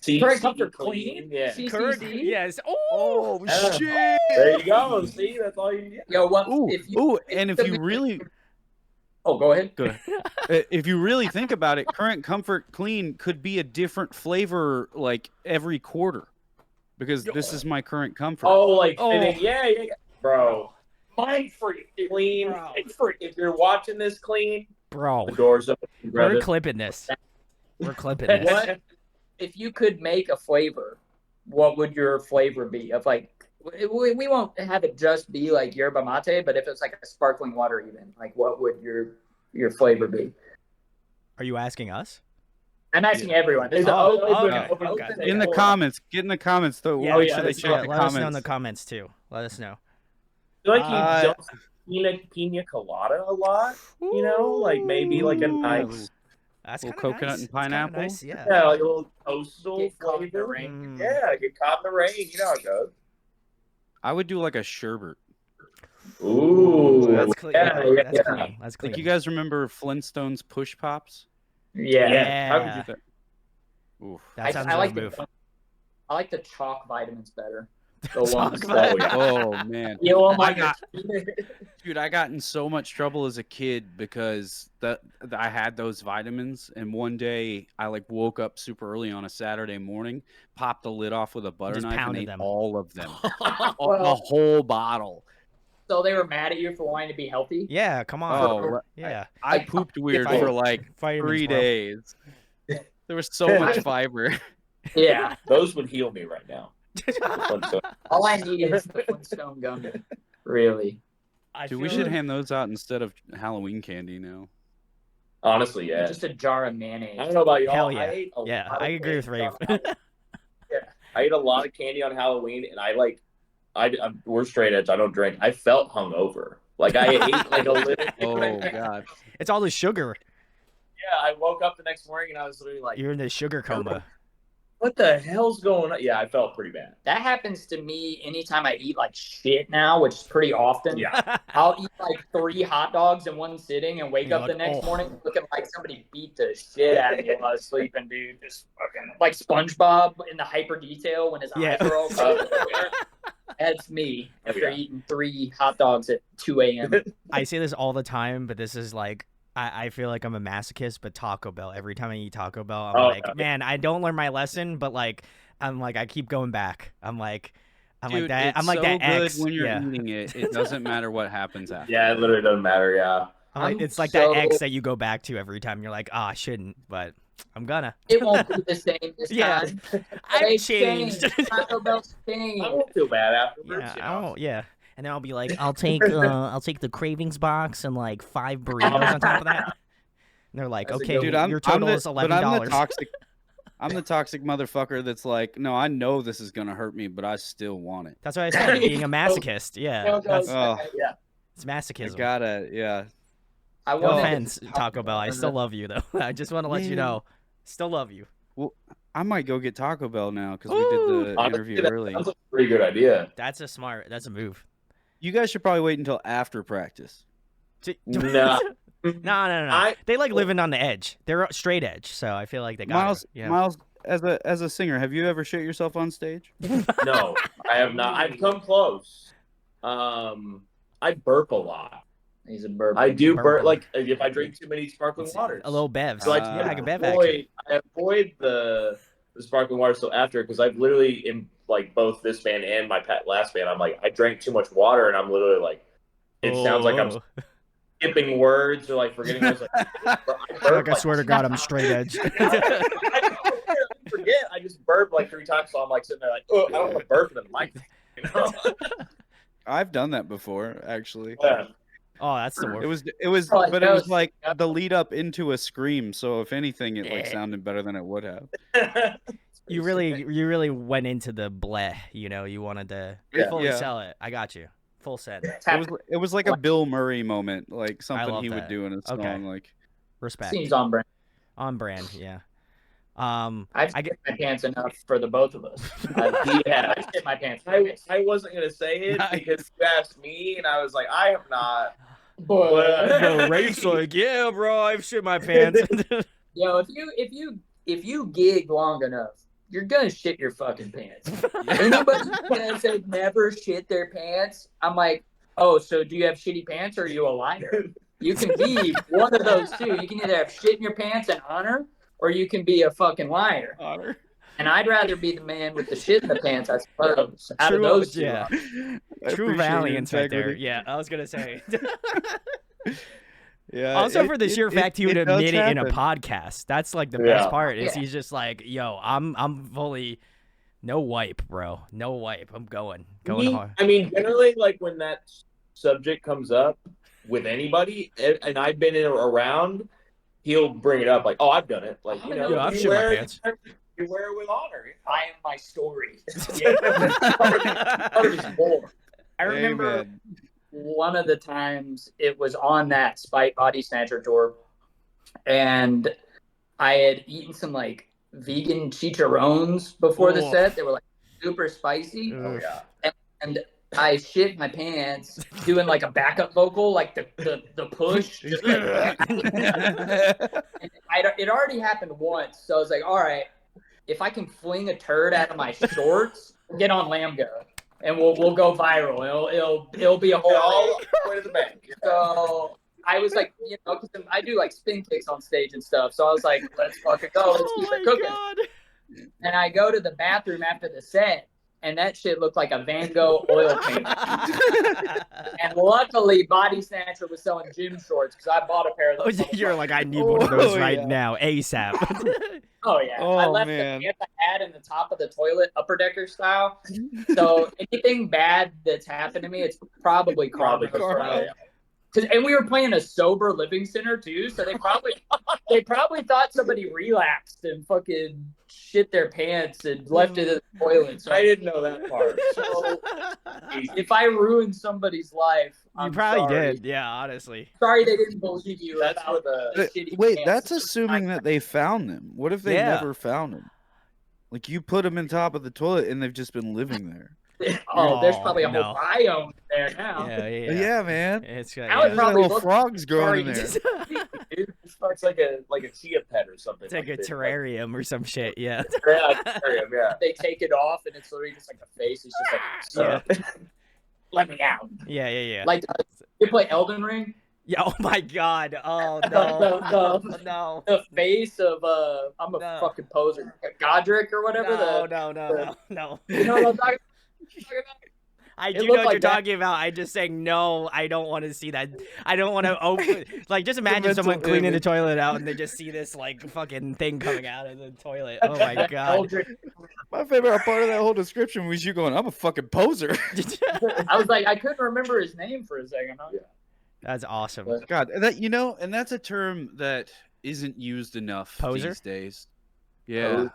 Current comfort clean? Yeah. Current, yes. Oh shit. There you go. See, that's all you get. Yo, what? And if you really go ahead. Good. If you really think about it, current comfort clean could be a different flavor like every quarter. Because this is my current comfort. Yeah, bro. Mine for clean. If you're watching this clean, bro, the doors open. We're clipping this. What if you could make a flavor? What would your flavor be? Of like, we won't have it just be like yerba mate, but if it's like a sparkling water, even like, what would your flavor be? Are you asking us? I'm asking everyone. Okay. In the comments. Get in the comments though. Yeah, let us know in the comments too. Let us know. I feel like you don't pina colada a lot. You know, like maybe like a nice little coconut nice. and pineapple. Nice, yeah, like a little coastal flavor. Yeah, get caught in the rain. You know how it goes. I would do like a sherbet. Ooh, that's clean. That's clean. Like you guys remember Flintstones Push Pops? Yeah. How would you do that? That sounds like a move. I like the chalk vitamins better. The ones about that Oh man, you I got dude, I got in so much trouble as a kid because I had those vitamins, and one day I like woke up super early on a Saturday morning, popped the lid off with a butter Just knife, and pounded ate them. all of them, Well, the whole bottle. So they were mad at you for wanting to be healthy? Yeah, come on. Oh, Yeah. I Like, pooped weird vi- for like vitamins, 3 bro. days. There was so much fiber. Yeah. Those would heal me right now. All I need is the Flintstone gummy. Really. Dude, we should hand those out instead of Halloween candy now. Honestly, yeah. Just a jar of mayonnaise. I don't know about y'all. Hell yeah. I ate a Yeah, lot I of agree with candy Rafe. on Halloween. I ate a lot of candy on Halloween, and we're straight edge. I don't drink. I felt hungover. Like I ate like a little. Oh god. It's all the sugar. Yeah, I woke up the next morning and I was literally like, You're in the sugar coma. "What the hell's going on?" Yeah, I felt pretty bad. That happens to me anytime I eat like shit now, which is pretty often. Yeah. I'll eat like 3 hot dogs in one sitting and wake You're up like, the next "Oh." morning looking like somebody beat the shit out of me while I was sleeping, dude. Just fucking like SpongeBob in the hyper detail when his Yeah. eyes are all closed. That's me after eating 3 hot dogs at 2 a.m. I say this all the time, but this is like, I feel like I'm a masochist, but Taco Bell. Every time I eat Taco Bell, I'm like, man, I don't learn my lesson, but like, I'm like, I keep going back. I'm Dude, like that. I'm it's like so that good ex. when you're Yeah. eating it. It doesn't matter what happens after. Yeah, it literally doesn't matter. Yeah. It's like that ex that you go back to every time. You're like, I shouldn't, but I'm gonna. It won't be the same this Yeah. time. I've They changed. Taco Bell's changed. I won't feel bad afterwards. Yeah, you I know? won't. Yeah, and then I'll be like, I'll take the cravings box and like 5 burritos on top of that. And they're like, That's a okay, good Dude, your total is but $11. I'm the toxic motherfucker that's like, no, I know this is gonna hurt me, but I still want it. That's what I said. Being a masochist. Yeah, that's Yeah. it's I masochism. gotta, yeah. I No wanted offense, Taco Bell. I still love you though. I just want to let you know, still love you. Well, I might go get Taco Bell now because we did the Honestly, interview early. That's a pretty good idea. That's a move. You guys should probably wait until after practice. No. No. They like living on the edge. They're straight edge, so I feel like they got Miles, it. Yeah. Miles, as a singer, have you ever shit yourself on stage? No, I have not. I've come close. I burp a lot. He's a burp. I do burp. Burp. Like if I drink too many sparkling waters. A little bev. So Yeah, like a bev action. I avoid the sparkling water so after because I've literally in like both this band and my last band, I'm like I drank too much water and I'm literally like it sounds like I'm skipping words or like forgetting words. Like I swear to God, I'm straight edge. I forget. I just burp like 3 times, so I'm like sitting there like, oh, I don't want to burp in the mic. You know? I've done that before, actually. Yeah. Oh, that's the worst. It was, Oh, but that it was was- like the lead up into a scream. So if anything, it like sounded better than it would have. You really went into the bleh. You know, you wanted to fully sell it. I got you. Full set. It was like a Bill Murray moment, like something love he would that. do in a song. Okay. Like Respect. Seems on brand. On brand. Yeah. I've I shit my pants enough for the both of us. Yeah. I shit my pants. I wasn't gonna say it because you asked me, and I was like, I have not. No, Rafe's like, yeah, bro, I've shit my pants. Yo, if you gig long enough, you're gonna shit your fucking pants. Anybody that says never shit their pants, I'm like, oh, so do you have shitty pants or are you a liar? You can be one of those two. You can either have shit in your pants and honor, or you can be a fucking liar. honor. And I'd rather be the man with the shit in the pants, I suppose. Out of those two. Yeah. I True appreciate valiance your right there. integrity. Yeah, I was gonna say. Yeah. Also, for the sheer fact he would it does admit it in a happen. podcast, that's like the Yeah. best part. Is Yeah. he's just like, yo, I'm fully no wipe, bro, no wipe. I'm going hard. I mean, generally, like when that subject comes up with anybody, and I've been in or around, he'll bring it up like, "Oh, I've done it." Like, you know, Yeah, I've you shit my wear pants. you wear it with honor. I am my story. I Amen. remember one of the times it was on that Spite Bodysnatcher tour, and I had eaten some like vegan chicharrones before the Oh. set. They were like super spicy, Ugh. and I shit my pants doing like a backup vocal, like the push. Just like, it already happened once, so I was like, all right, if I can fling a turd out of my shorts, get on Lambgo. and we'll go viral. It'll be a whole all the way to the bank. So I was like, because I do like spin kicks on stage and stuff. So I was like, let's fucking go. Let's keep it cooking. God. And I go to the bathroom after the set, and that shit looked like a Van Gogh oil painting. And luckily, Bodysnatcher was selling gym shorts because I bought a pair of those. You're like, I need one of those right now, ASAP. Oh, yeah. I left the pants I had in the top of the toilet, upper decker style. So anything bad that's happened to me, it's probably karma. And we were playing a sober living center too, so they probably thought somebody relapsed and fucking shit their pants and left it in the toilet. So I didn't know that part. So if I ruined somebody's life, You probably did, yeah. Honestly, sorry they didn't believe you. That's about the shitty Wait, pants. that's assuming that they found them. What if they never found them? Like you put them in top of the toilet and they've just been living there. Oh, there's probably a whole biome there now. Yeah, man. It's Now it probably little frogs growing in there. Dude, it's like a chia pet or something. It's like a terrarium or some shit. Yeah. Terrarium, yeah. They take it off and it's literally just like a face. It's just like, let me out. Yeah. Like you play Elden Ring. Yeah. Oh my God. Oh no. No. The face of I'm a fucking poser. Godric or whatever. No. You know what I'm talking about? I do know what you're talking about. I just saying no. I don't want to see that. I don't want to open. Like, just imagine someone cleaning the toilet out and they just see this like fucking thing coming out of the toilet. Oh my God. My favorite part of that whole description was you going, "I'm a fucking poser." I was like, I couldn't remember his name for a second. Huh? Yeah. That's awesome. God, that and that's a term that isn't used enough these days. Yeah.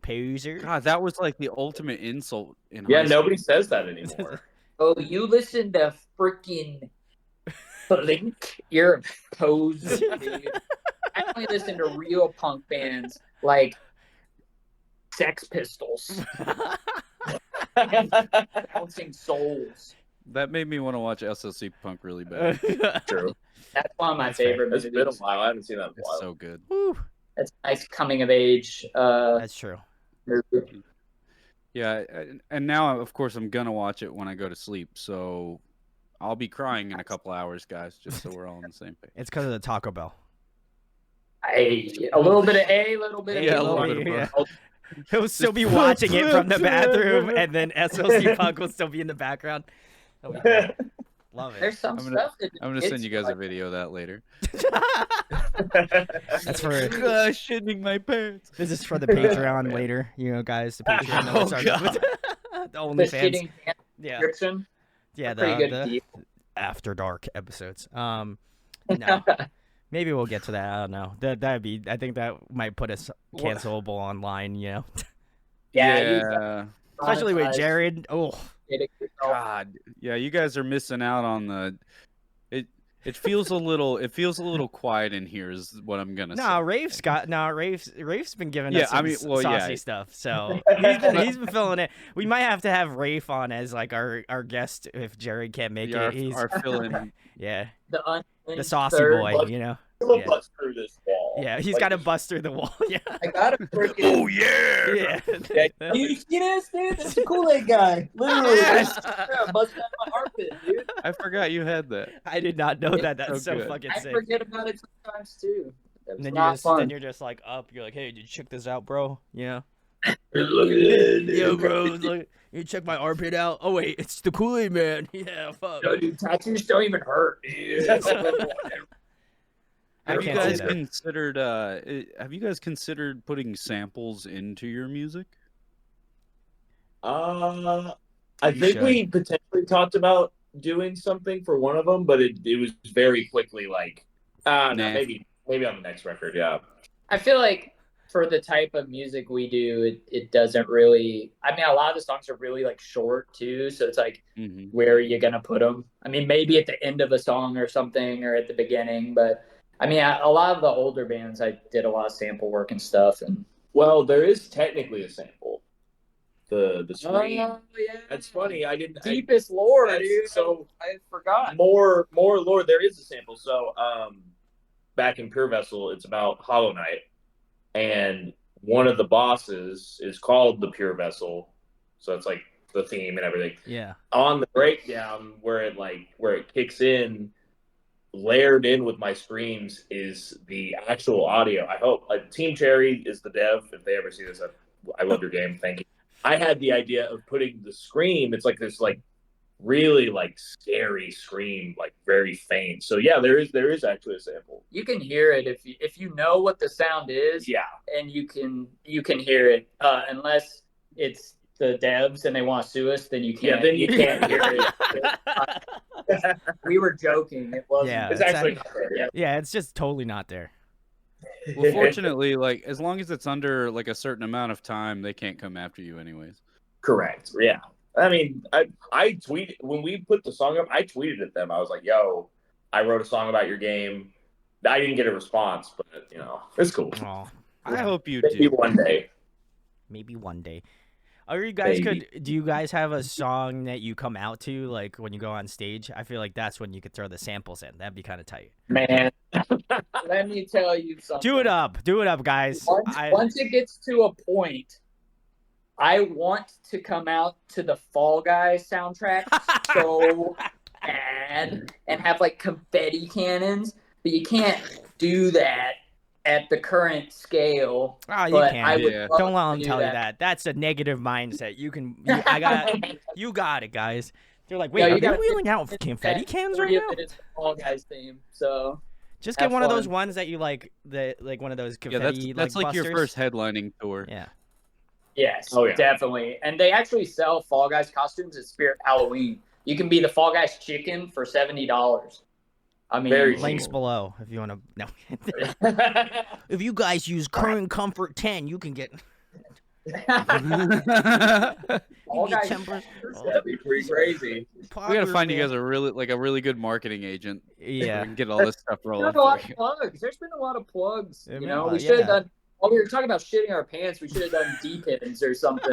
Poser. God, that was like the ultimate insult in high school. Nobody says that anymore. Oh, you listen to freaking Blink? You're a poser, dude. I only listen to real punk bands like Sex Pistols. Bouncing Souls. That made me want to watch SLC Punk really bad. True. That's one of my favorite movies. It's been a while. I haven't seen that in a while. It's so good. Woo. That's a nice coming of age. That's true. Movie. Yeah, and now of course I'm gonna watch it when I go to sleep. So I'll be crying in a couple hours, guys. Just so we're all on the same page. It's because of the Taco Bell. A little bit of A, little bit of Yeah, A. a little bit of both. He'll still be watching it from the bathroom, and then SLC Punk will still be in the background. Love it. There's some stuff that I'm gonna send you guys a video of that later. That's for shitting my pants. This is for the Patreon later, guys. The Patreon. The OnlyFans. Description. Yeah, the After Dark episodes. No. Maybe we'll get to that. I don't know. That'd be. I think that might put us cancelable online. Yeah. Especially with Jared. Oh. God, yeah, you guys are missing out on the. It feels a little quiet in here, is what I'm gonna say. Rafe's been giving us some saucy stuff, so he's been filling it. We might have to have Rafe on as like our guest if Jared can't make it. He's our fill-in. Yeah, the saucy boy, He'll bust through this wall. Yeah, he's got to bust through the wall. Yeah. I got to freaking. Oh yeah. You see this, dude? That's the Kool-Aid guy. Literally, busting out my armpit, dude. I forgot you had that. I did not know that. That's so fucking sick. I forget about it sometimes too. And then you're just like up. You're like, hey, did you check this out, bro? Look at it. Yo, bro. Look, you check my armpit out. Oh wait, it's the Kool-Aid man. Yeah, fuck. No, dude, tattoos don't even hurt, dude. Have you guys considered putting samples into your music? I think we potentially talked about doing something for one of them, but it was very quickly like, no, maybe on the next record. Yeah. I feel like for the type of music we do, it doesn't really. I mean, a lot of the songs are really like short too, so it's like, where are you gonna put them? I mean, maybe at the end of a song or something, or at the beginning, but. I mean, a lot of the older bands, I did a lot of sample work and stuff. And well, there is technically a sample. The scream. Oh, yeah. That's funny. I didn't. Deepest lore, dude. So I forgot. More lore. There is a sample. So back in Pure Vessel, it's about Hollow Knight, and one of the bosses is called the Pure Vessel. So it's like the theme and everything. Yeah. On the breakdown where it kicks in, layered in with my screams is the actual audio. I hope Team Cherry is the dev. If they ever see this, I love your game. Thank you. I had the idea of putting the scream. It's like this really scary scream, very faint. So yeah, there is actually a sample. You can hear it if you know what the sound is. Yeah, and you can hear it. Unless it's the devs and they want to sue us, then you can't. Yeah, then you can't hear it. We were joking. It wasn't. Yeah, it's actually not there. Yeah, it's just totally not there. Well, fortunately, as long as it's under a certain amount of time, they can't come after you anyways. Correct. Yeah. I mean, I tweeted when we put the song up. I tweeted at them. I was like, "Yo, I wrote a song about your game." I didn't get a response, but it's cool. Oh, I hope you Maybe do one day. Maybe one day. Are you guys Maybe. do you guys have a song that you come out to when you go on stage? I feel like that's when you could throw the samples in. That'd be kind of tight. Man, let me tell you something. Do it up, guys. Once it gets to a point, I want to come out to the Fall Guys soundtrack so bad and have confetti cannons, but you can't do that at the current scale. Oh, you but can. I would love Don't let to them do tell you that. that. That's a negative mindset. You got it, guys. They're like, wait, No, you are they gotta- wheeling out confetti cans right now? It's the Fall Guys theme, so Just get have one of those fun. ones that you one of those Yeah, confetti that's your busters. first headlining tour. Yeah. yes, Oh, yeah. definitely. And they actually sell Fall Guys costumes at Spirit Halloween. You can be the Fall Guys chicken for $70. I mean, Very Links cheap. below if you want to. No. If you guys use Current Comfort 10, you can get. Fall get Guys 10%. That'd be pretty crazy. We gotta find you guys a really good marketing agent. So Yeah. we can get all this stuff There's rolling. been a lot for of you. plugs. There's been a lot of plugs. Yeah, You know, man, we should have yeah. done. While we were talking about shitting our pants, we should have done D-pins or something.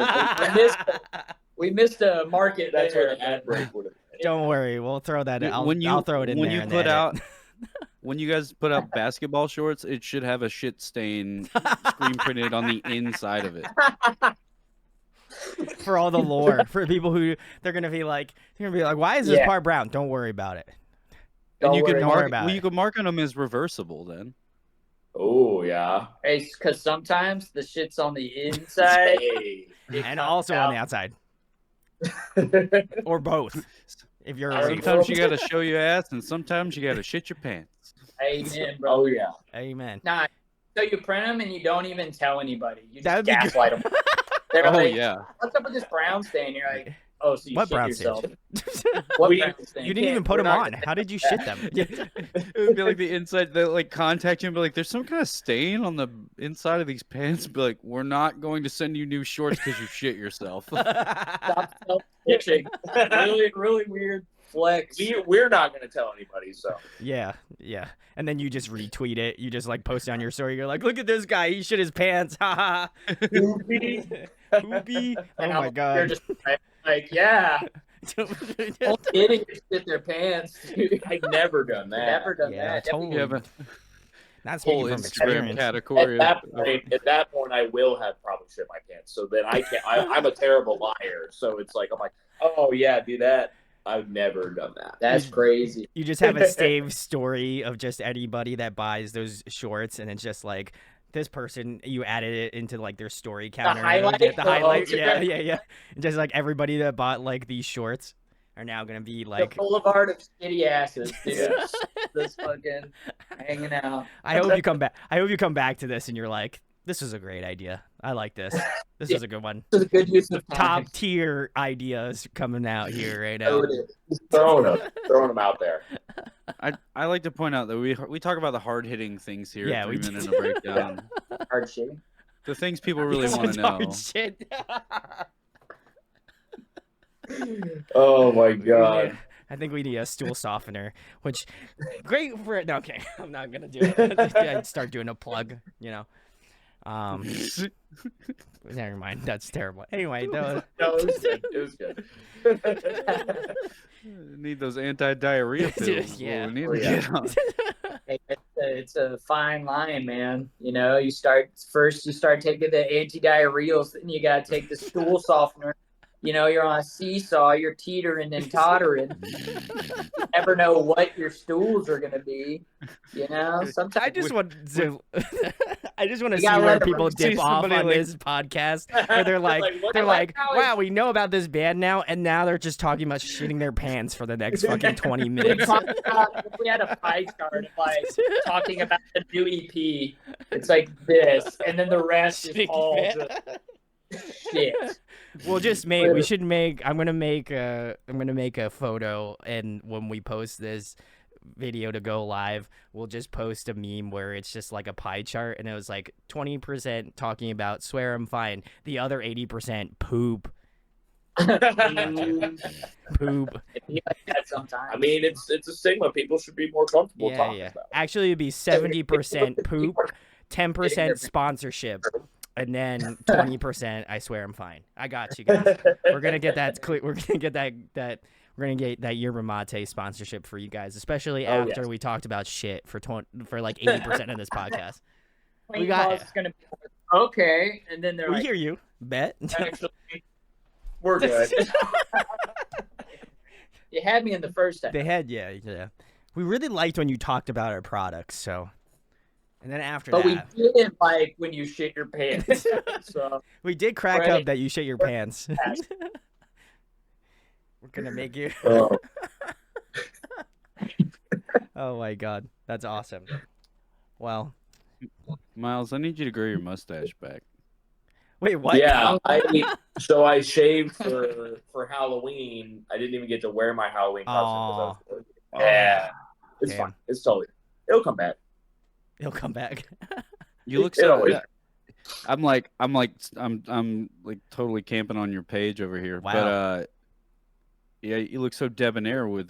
We missed a market. That's there. where the ad break would have. Don't worry, we'll throw that. Dude, I'll throw it in when there. you in put the out edit. when you guys put out basketball shorts, it should have a shit stain screen printed on the inside of it. For all the lore, for people who they're gonna be like, why is this Yeah. part brown? Don't worry about it. And Don't you worry. could Don't worry mark about well, it. you could mark on them as reversible then. Oh yeah. Because sometimes the shit's on the inside. Hey. It And comes also out. on the outside, or both. If you're a reader. Sometimes you gotta show your ass, and sometimes you gotta shit your pants. Amen, bro. Oh yeah. Amen. Nah, so you print them and you don't even tell anybody. You That'd just be gaslight them. They're Oh like, yeah. what's up with this brown stain? You're like, oh, so you What shit brown yourself. stain? What We- brown stain? You didn't even put We're them not on. gonna- How did you shit them? It would be like the inside, they contact you and be like, "There's some kind of stain on the inside of these pants." Be like, "We're not going to send you new shorts because you shit yourself." Stop self-stitching. Really weird flex. We're not going to tell anybody. So Yeah. And then you just retweet it. You just post it on your story. You're like, look at this guy. He shit his pants. Ha ha. Poopy. Oh And my You're god. just like, yeah. All idiots shit their pants. Dude. I've never done that. Never done Yeah, that. totally. You have a That's whole speaking from Instagram experience. category. At that point, I will have probably shit my pants. So then I can't. I'm a terrible liar. So it's like I'm like, oh yeah, do that. I've never done that. That's crazy. You just have a stave story of just anybody that buys those shorts, and it's just like this person. You added it into their story counter. highlight? The Oh, highlight. okay. Yeah. And just everybody that bought these shorts are now gonna be The boulevard of shitty asses, dude. Yeah. Just fucking hanging out. I hope you come back. I hope you come back to this and you're like, this is a great idea. I like this. This is a good one. This is a good use of time. Top tier ideas coming out here right now. Just throwing them out there. I like to point out that we talk about the hard hitting things here. Yeah, at we 3 do. Minute Breakdown. Hard shit. The things people really This want is to know. hard shit. Oh my god. I think we need a stool softener, which great for no, okay. I'm not gonna do it. I'd start doing a plug, Never mind. That's terrible. Anyway, No, it was good. It was good. Need those anti-diarrhea pills. Yeah. We need Oh, to yeah. get on. Hey, it's a fine line, man. You start taking the anti-diarrheals, then you gotta take the stool softener, you're on a seesaw, you're teetering and tottering. You never know what your stools are gonna be. Sometimes I just want to see gotta where let people see dip off somebody on like- this podcast, where they're like, wow, we know about this band now, and now they're just talking about shitting their pants for the next fucking 20 minutes. if we had a pie chart of like talking about the new EP, it's like this, and then the rest is all just shit. We'll just make. We should make. I'm gonna make a photo, and when we post this video to go live, we'll just post a meme where it's just like a pie chart, and it was like 20% talking about swear I'm fine, the other 80% poop. Poop. Sometimes. I mean, it's a stigma people should be more comfortable talking about. Actually, it'd be 70% poop, 10% sponsorship, and then 20% I swear I'm fine. I got you guys. We're gonna get that. We're gonna get that. We're gonna get that yerba mate sponsorship for you guys, especially after we talked about shit for like 80% of this podcast. We got it. Gonna be okay, and then they're we like, hear you. Bet. actually, we're good. You had me in the first time. They had yeah. We really liked when you talked about our products, so. And then after But that, we didn't like when you shit your pants. So we did crack up that you shit your pants. We're gonna make you. Oh my god, that's awesome. Well, Miles, I need you to grow your mustache back. wait, what? Yeah, I shaved for Halloween. I didn't even get to wear my Halloween costume. Yeah, it's fine. It's totally. It'll come back. He'll come back. You look so. I'm like totally camping on your page over here. Wow. But yeah, you look so debonair with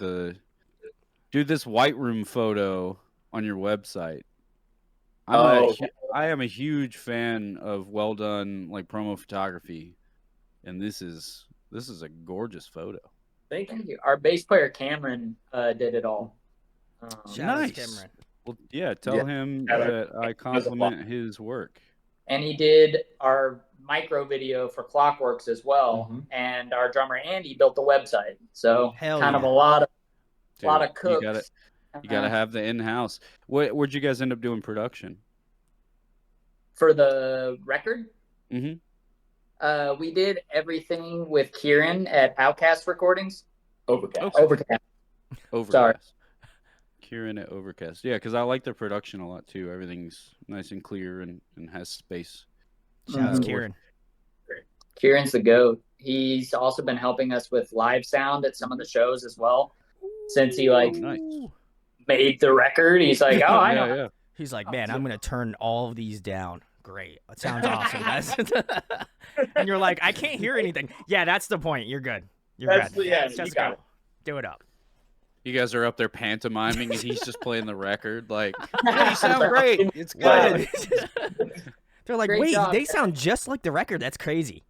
this White Room photo on your website. I am a huge fan of well done like promo photography, and this is a gorgeous photo. Thank you. Our bass player Cameron did it all. Nice. Cameron. Well, yeah, tell him that I compliment his work. And he did our micro video for Clockworks as well, and our drummer Andy built the website. So of a lot of cooks. You gotta have the in-house. Where'd you guys end up doing production? For the record? Mm-hmm. We did everything with Kieran at Outcast Recordings. Overcast. Sorry. Kieran at Overcast. Yeah, because I like their production a lot too. Everything's nice and clear and has space. Shouts Kieran. Kieran's the GOAT. He's also been helping us with live sound at some of the shows as well. Since he made the record, he's like, oh, I know. Yeah. He's like, man, I'm gonna turn all of these down. Great. That sounds awesome, guys. And you're like, I can't hear anything. Yeah, that's the point. You're good. You're good. Yeah, just go. Do it up. You guys are up there pantomiming, and he's just playing the record. Like, yeah, you sound great. It's good. They're like, Great wait, job. they sound just like the record. That's crazy.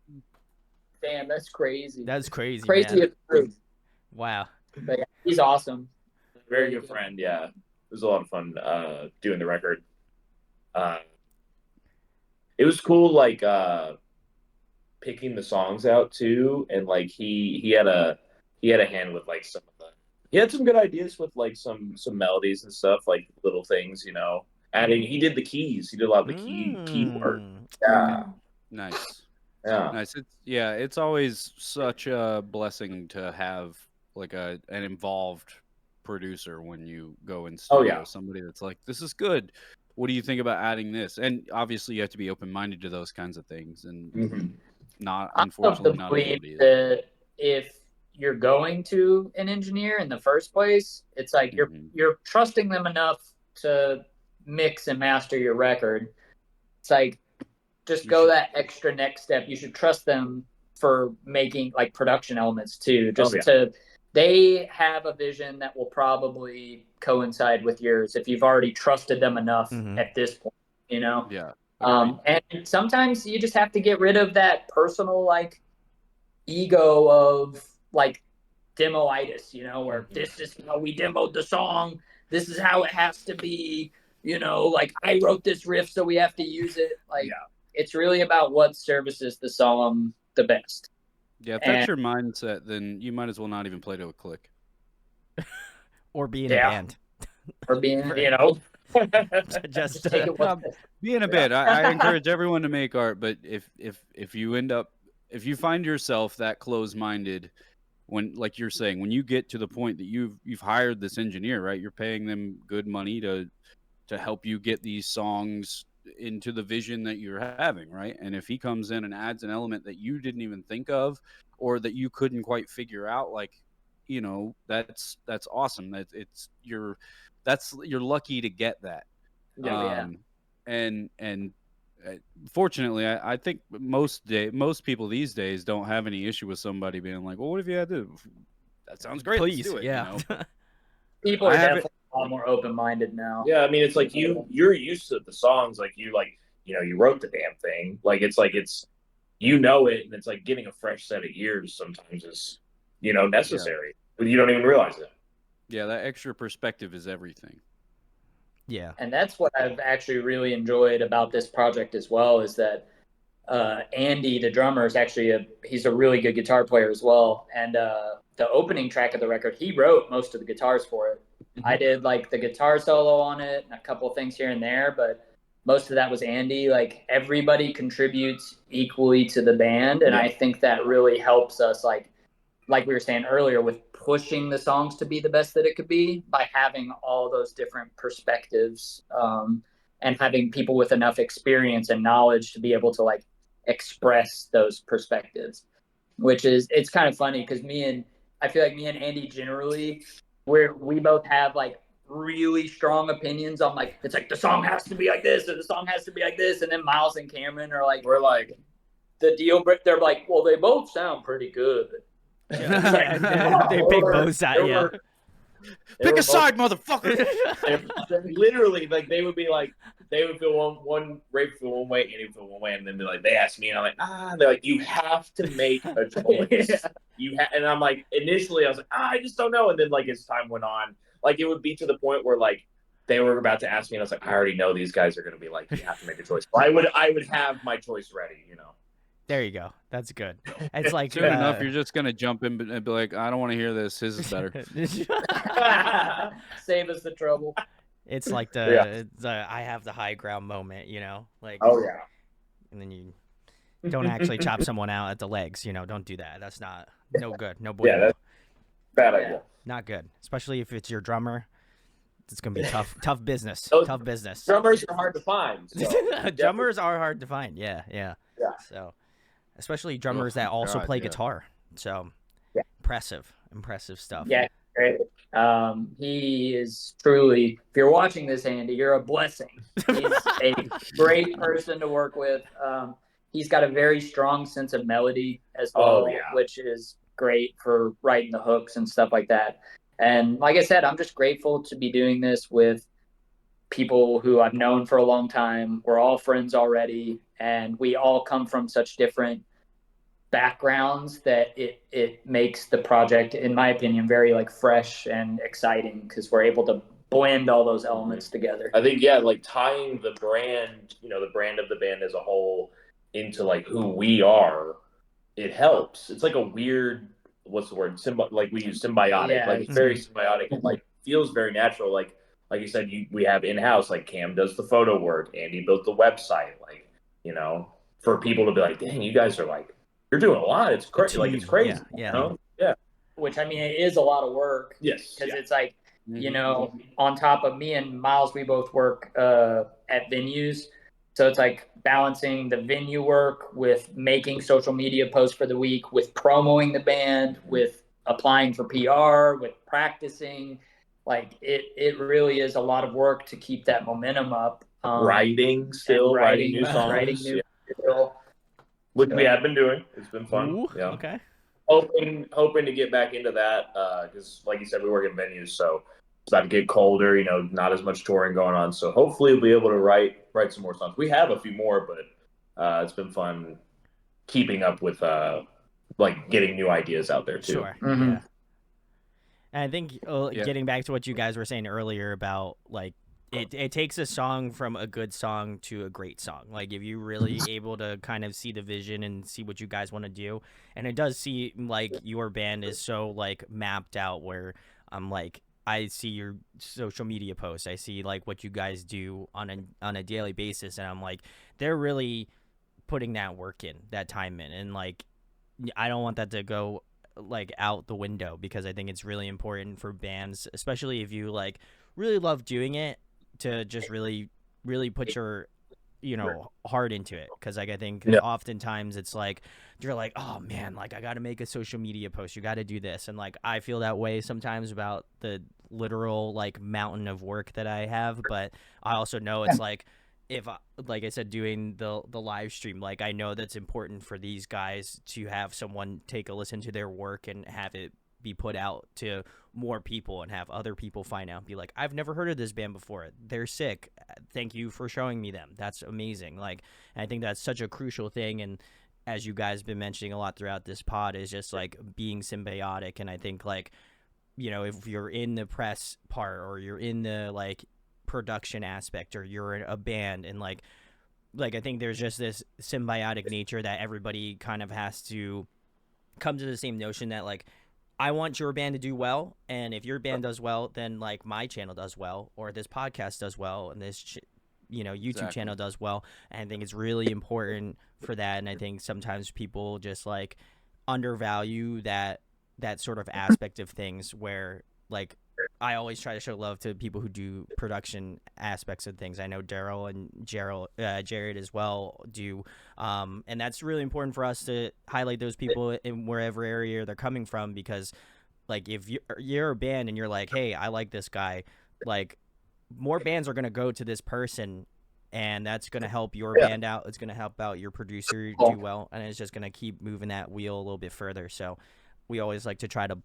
Damn, that's crazy. That's crazy. Crazy Man. is true. Wow. But yeah, he's awesome. Very good friend. Yeah, it was a lot of fun doing the record. It was cool, like picking the songs out too, and like he had a hand with like some of the. He had some good ideas with like some melodies and stuff, like little things, Adding, he did the keys. He did a lot of the key work. Yeah. Nice. Yeah. Nice. It's always such a blessing to have like an involved producer when you go in studio. Somebody that's like, this is good. What do you think about adding this? And obviously you have to be open-minded to those kinds of things, and unfortunately not everybody is. That if you're going to an engineer in the first place, it's like you're trusting them enough to mix and master your record. It's like just go that extra next step. You should trust them for making like production elements too. They have a vision that will probably coincide with yours if you've already trusted them enough at this point, Yeah. And sometimes you just have to get rid of that personal like ego of like demoitis, where this is how we demoed the song. This is how it has to be, like I wrote this riff, so we have to use it. Like, it's really about what services the song the best. Yeah, if that's your mindset, then you might as well not even play to a click. Or be in a band. Or being, just take it be in a band. I encourage everyone to make art, but if you find yourself that close-minded, when, like you're saying, when you get to the point that you've hired this engineer, right? You're paying them good money to help you get these songs into the vision that you're having, right? And if he comes in and adds an element that you didn't even think of, or that you couldn't quite figure out, like, that's awesome. You're lucky to get that. And fortunately, I think most people these days don't have any issue with somebody being like, well, what if you had to? That sounds great. Please, let's do it. Yeah. People are definitely a lot more open-minded now. Yeah, I mean, it's like you're used to the songs, like you wrote the damn thing. Like it's it, and it's like getting a fresh set of ears sometimes is necessary, but you don't even realize it. Yeah, that extra perspective is everything. Yeah. And that's what I've actually really enjoyed about this project as well, is that Andy, the drummer, is actually he's a really good guitar player as well. And the opening track of the record, he wrote most of the guitars for it. I did like the guitar solo on it and a couple of things here and there, but most of that was Andy. Like, everybody contributes equally to the band, and I think that really helps us, like we were saying earlier, with pushing the songs to be the best that it could be, by having all those different perspectives, and having people with enough experience and knowledge to be able to like express those perspectives, it's kind of funny because I feel like me and Andy generally, we both have like really strong opinions on, like, it's like the song has to be like this or the song has to be like this, and then Miles and Cameron are like, we're like the deal, but they're like, well, they both sound pretty good. They pick both sides. Pick a side, motherfucker. Literally, like, they would feel one Rafe feel one way, Andy would feel one way, and then be like, they ask me, and I'm like, they're like, you have to make a choice. And I'm like, initially I was like, I just don't know, and then like as time went on, like it would be to the point where like they were about to ask me, and I was like, I already know these guys are going to be like, you have to make a choice. I would have my choice ready, There you go. That's good. It's like soon enough, you're just gonna jump in and be like, I don't want to hear this. His is better. Save us the trouble. It's like the I have the high ground moment, like. Oh yeah. And then you don't actually chop someone out at the legs, Don't do that. That's no good. No bueno. Yeah, that's bad idea. Not good, especially if it's your drummer. It's gonna be tough business. Tough business. Drummers are hard to find. So. Drummers are hard to find. Yeah. So. Especially drummers that also play guitar. So, impressive stuff. Yeah, great. He is truly, if you're watching this, Andy, you're a blessing. He's a great person to work with. He's got a very strong sense of melody as well, which is great for writing the hooks and stuff like that. And like I said, I'm just grateful to be doing this with people who I've known for a long time. We're all friends already, and we all come from such different backgrounds that it makes the project, in my opinion, very like fresh and exciting, because we're able to blend all those elements together. I think, like tying the brand, the brand of the band as a whole into like who we are, it helps. It's like a weird, what's the word? Like we use symbiotic. Yeah. Like it's very symbiotic and like feels very natural. Like you said, we have in-house, like Cam does the photo work, Andy built the website, like, for people to be like, dang, you guys are like, you're doing a lot. It's crazy. Like, it's crazy. Yeah. Which, I mean, it is a lot of work. Yes. Because it's like, on top of me and Miles, we both work at venues. So it's like balancing the venue work with making social media posts for the week, with promoting the band, with applying for PR, with practicing. Like, it really is a lot of work to keep that momentum up. Writing new songs. Which we have been doing. It's been fun. Ooh, yeah. Okay. Hoping to get back into that, because like you said, we work in venues, so it's about to get colder, not as much touring going on. So hopefully we'll be able to write some more songs. We have a few more, but it's been fun keeping up with like getting new ideas out there too. Sure. Mm-hmm. Yeah. And I think getting back to what you guys were saying earlier about like it takes a song from a good song to a great song. Like if you really able to kind of see the vision and see what you guys want to do, and it does seem like your band is so like mapped out where I'm like I see your social media posts, I see like what you guys do on a daily basis, and I'm like they're really putting that work in, that time in, and like I don't want that to go like out the window because I think it's really important for bands, especially if you like really love doing it, to just really put your heart into it. Because like I think oftentimes it's like you're like, oh man, like I got to make a social media post, you got to do this, and like I feel that way sometimes about the literal like mountain of work that I have, but I also know it's like if like I said, doing the live stream, like I know that's important for these guys to have someone take a listen to their work and have it be put out to more people and have other people find out and be like, I've never heard of this band before, they're sick, thank you for showing me them, that's amazing. Like I think that's such a crucial thing, and as you guys been mentioning a lot throughout this pod, is just like being symbiotic. And I think like if you're in the press part or you're in the like production aspect or you're in a band, and like I think there's just this symbiotic nature that everybody kind of has to come to the same notion that like I want your band to do well, and if your band does well, then like my channel does well, or this podcast does well, and this YouTube channel does well. And I think it's really important for that, and I think sometimes people just like undervalue that sort of aspect of things, where like I always try to show love to people who do production aspects of things. I know Derril and Jared as well do, and that's really important for us to highlight those people in wherever area they're coming from, because like if you're a band and you're like, hey, I like this guy, like more bands are going to go to this person, and that's going to help your band out, it's going to help out your producer do well, and it's just going to keep moving that wheel a little bit further. So we always like to try to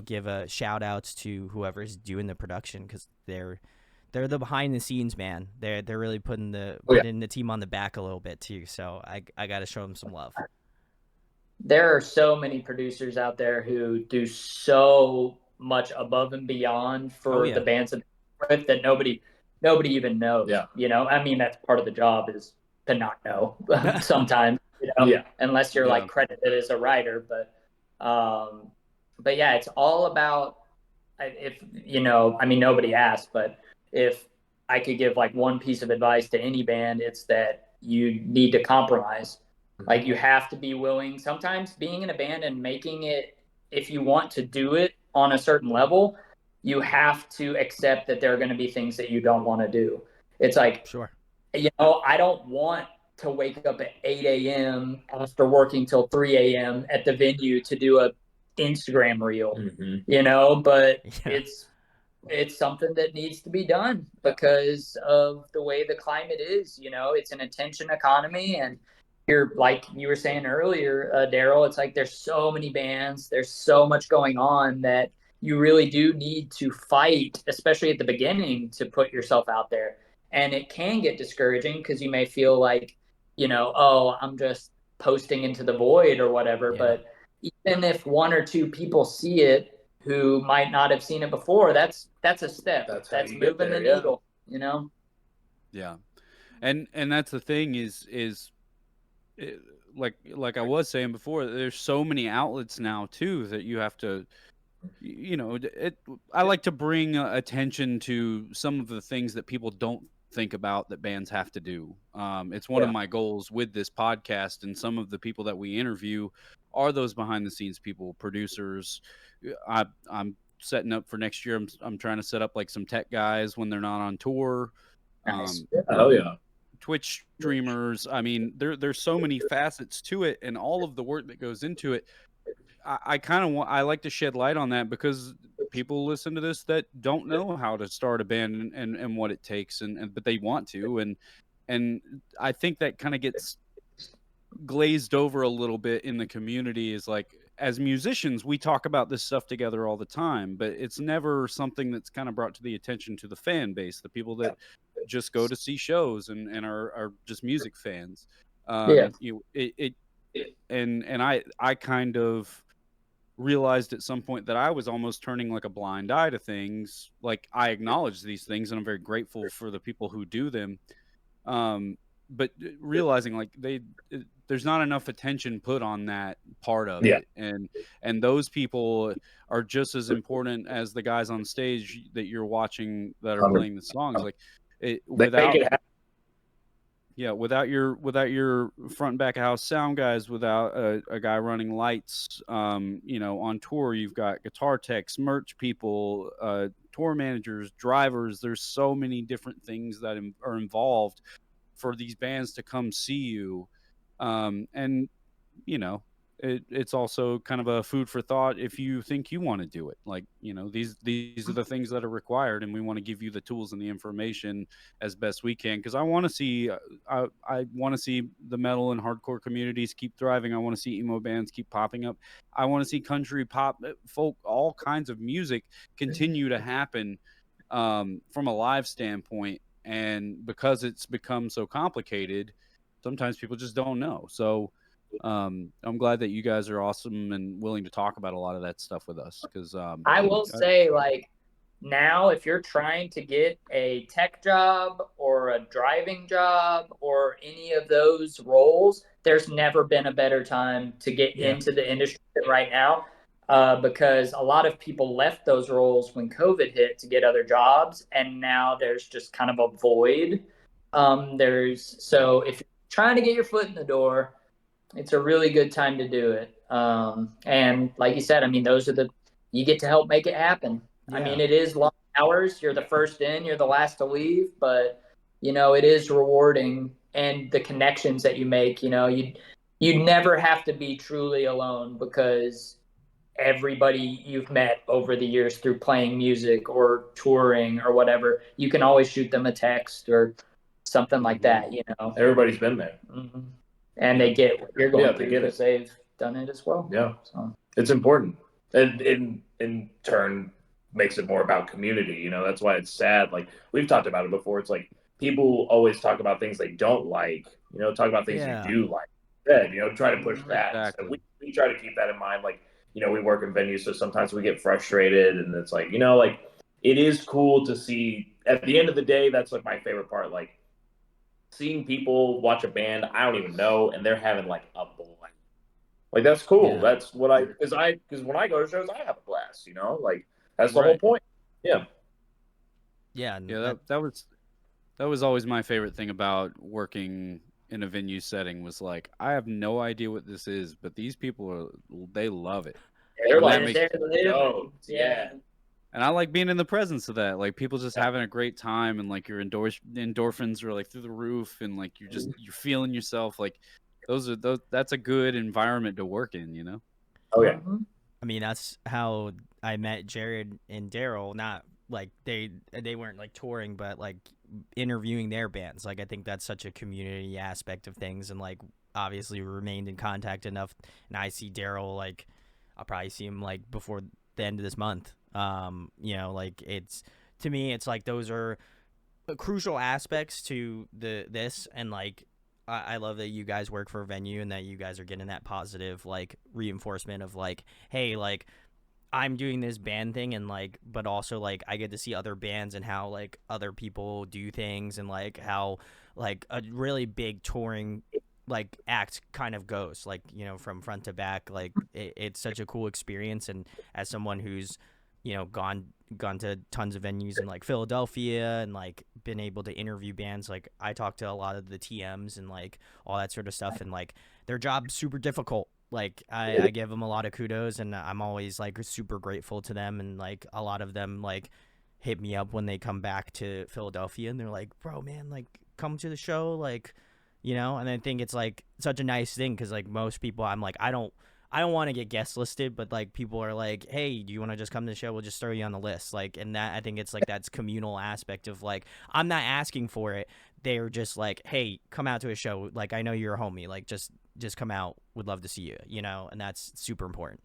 give a shout outs to whoever's doing the production, because they're the behind the scenes man. They're really putting the team on the back a little bit too. So I got to show them some love. There are so many producers out there who do so much above and beyond for the bands that nobody even knows. I mean, that's part of the job, is to not know sometimes, unless you're like credited as a writer. But yeah, it's all about, if I mean, nobody asked, but if I could give like one piece of advice to any band, it's that you need to compromise. Like you have to be willing. Sometimes being in a band and making it, if you want to do it on a certain level, you have to accept that there are going to be things that you don't want to do. It's like, I don't want to wake up at 8 a.m. after working till 3 a.m. at the venue to do a Instagram reel, but it's something that needs to be done because of the way the climate is. It's an attention economy, and you're like you were saying earlier, Derril, it's like there's so many bands, there's so much going on that you really do need to fight, especially at the beginning, to put yourself out there. And it can get discouraging because you may feel like, oh, I'm just posting into the void or whatever. But even if one or two people see it who might not have seen it before, that's a step. That's moving the needle, Yeah. And that's the thing is like I was saying before, there's so many outlets now too that you have to, I like to bring attention to some of the things that people don't think about that bands have to do. It's one of my goals with this podcast, and some of the people that we interview are those behind the scenes people, producers. I'm setting up for next year. I'm trying to set up like some tech guys when they're not on tour. Twitch streamers. I mean, there's so many facets to it, and all of the work that goes into it. I like to shed light on that, because people listen to this that don't know how to start a band and what it takes, but they want to, and I think that kind of gets glazed over a little bit in the community. Is like, as musicians, we talk about this stuff together all the time, but it's never something that's kind of brought to the attention to the fan base, the people that just go to see shows and are just music fans. And I kind of realized at some point that I was almost turning like a blind eye to things. Like, I acknowledge these things and I'm very grateful for the people who do them. But realizing like there's not enough attention put on that part of Yeah. it, and those people are just as important as the guys on stage that you're watching that are playing the songs. Like, without your front and back of house sound guys, without a guy running lights, on tour, you've got guitar techs, merch people, tour managers, drivers. There's so many different things that are involved for these bands to come see you. And it's also kind of a food for thought if you think you want to do it. Like, these are the things that are required, and we want to give you the tools and the information as best we can, because I want to see I want to see the metal and hardcore communities keep thriving. I want to see emo bands keep popping up. I want to see country, pop, folk, all kinds of music continue to happen from a live standpoint. And because it's become so complicated, sometimes people just don't know. So I'm glad that you guys are awesome and willing to talk about a lot of that stuff with us, because I will say, like, now if you're trying to get a tech job or a driving job or any of those roles, there's never been a better time to get into the industry than right now, because a lot of people left those roles when COVID hit to get other jobs, and now there's just kind of a void. So if you're trying to get your foot in the door, it's a really good time to do it. And like you said, I mean, you get to help make it happen. Yeah. I mean, it is long hours. You're the first in, you're the last to leave, but it is rewarding. And the connections that you make, you never have to be truly alone, because everybody you've met over the years through playing music or touring or whatever, you can always shoot them a text or something like that, Everybody's been there. Mm-hmm. And they get what you're going through because they've done it as well. Yeah. So it's important. And in turn makes it more about community. That's why it's sad. Like, we've talked about it before. It's like people always talk about things they don't like, talk about things you do like. Try to push that. Exactly. So we try to keep that in mind. Like, we work in venues, so sometimes we get frustrated, and it's like, like, it is cool to see at the end of the day. That's like my favorite part. Like, seeing people watch a band I don't even know, and they're having like a blast. Like, that's cool. Yeah. That's what because when I go to shows, I have a blast. Like, that's the whole point. Yeah. Yeah. That was always my favorite thing about working in a venue setting, was like, I have no idea what this is, but these people they love it. They're like, yeah. And I like being in the presence of that, like people just having a great time, and like your endorphins are like through the roof, and like you're feeling yourself. Like that's a good environment to work in, Oh yeah. I mean, that's how I met Jared and Derril. Not like they weren't like touring, but like interviewing their bands. Like, I think that's such a community aspect of things, and like obviously we remained in contact enough. And I see Derril, like I'll probably see him like before the end of this month. Like, it's, to me, it's like those are crucial aspects to this, and like I love that you guys work for a venue and that you guys are getting that positive like reinforcement of like, hey, like I'm doing this band thing, and like, but also like I get to see other bands and how like other people do things, and like how like a really big touring like act kind of goes, like, from front to back. Like it's such a cool experience. And as someone who's gone to tons of venues in like Philadelphia and like been able to interview bands, like I talk to a lot of the TMs and like all that sort of stuff, and like their job's super difficult. Like I give them a lot of kudos, and I'm always like super grateful to them. And like a lot of them like hit me up when they come back to Philadelphia, and they're like, bro, man, like come to the show, like, and I think it's like such a nice thing, because like most people, I'm like, I don't want to get guest listed, but like people are like, hey, do you want to just come to the show? We'll just throw you on the list. Like, and that, I think it's like that's communal aspect of like, I'm not asking for it. They're just like, hey, come out to a show. Like, I know you're a homie. Like, just come out. Would love to see you, and that's super important.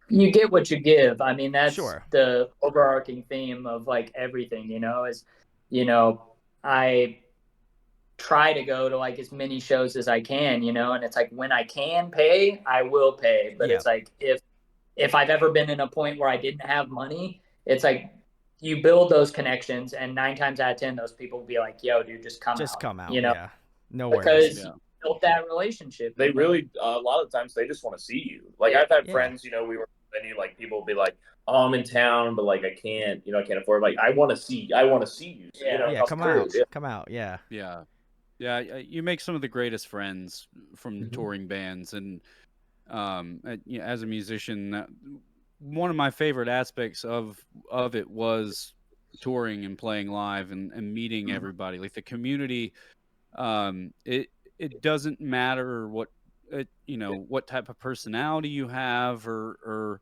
You get what you give. I mean, that's sure. The overarching theme of like everything, is, I try to go to like as many shows as I can, and it's like when I can pay, I will pay. But it's like if if I've ever been in a point where I didn't have money, it's like you build those connections, and 9 times out of 10, those people will be like, "Yo, dude, just come out." You know, yeah, no because worries. you built that relationship. They really, a lot of times, they just want to see you. Like I've had friends, you know, we were venue, like people will be like, "Oh, I'm in town, but like I can't afford." Like I want to see you. So, you know, come out, yeah. You make some of the greatest friends from touring bands, and you know, as a musician, one of my favorite aspects of it was touring and playing live and meeting everybody, like the community. It doesn't matter what you know, what type of personality you have, or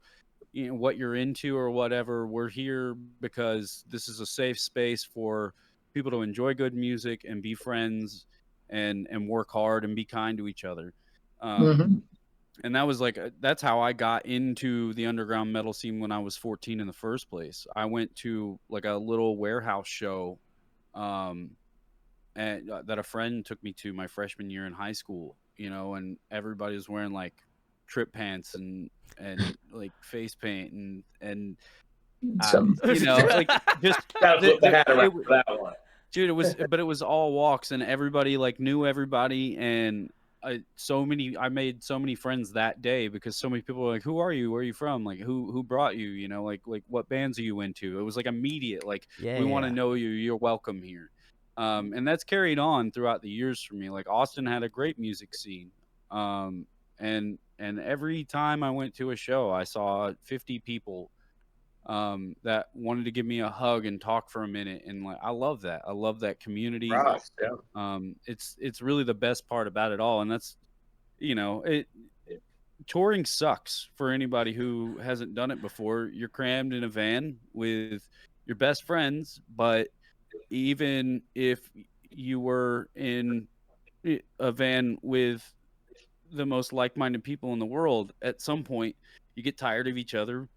you know, what you're into or whatever. We're here because this is a safe space for people to enjoy good music and be friends, and work hard and be kind to each other. And that was like that's how I got into the underground metal scene when I was 14 in the first place. I went to like a little warehouse show, and that a friend took me to my freshman year in high school, you know, and everybody was wearing like trip pants and like face paint and you know, like just gotta flip the hat around for that one. Dude, it was all walks, and everybody like knew everybody, and I made so many friends that day because so many people were like, "Who are you? Where are you from? Like, who brought you? You know, like what bands are you into?" It was like immediate, like, we want to know you. You're welcome here. And that's carried on throughout the years for me. Like Austin had a great music scene, and every time I went to a show, I saw 50 people that wanted to give me a hug and talk for a minute, and like I love that community. It's really the best part about it all, and that's, you know, touring sucks for anybody who hasn't done it before. You're crammed in a van with your best friends, but even if you were in a van with the most like-minded people in the world, at some point you get tired of each other,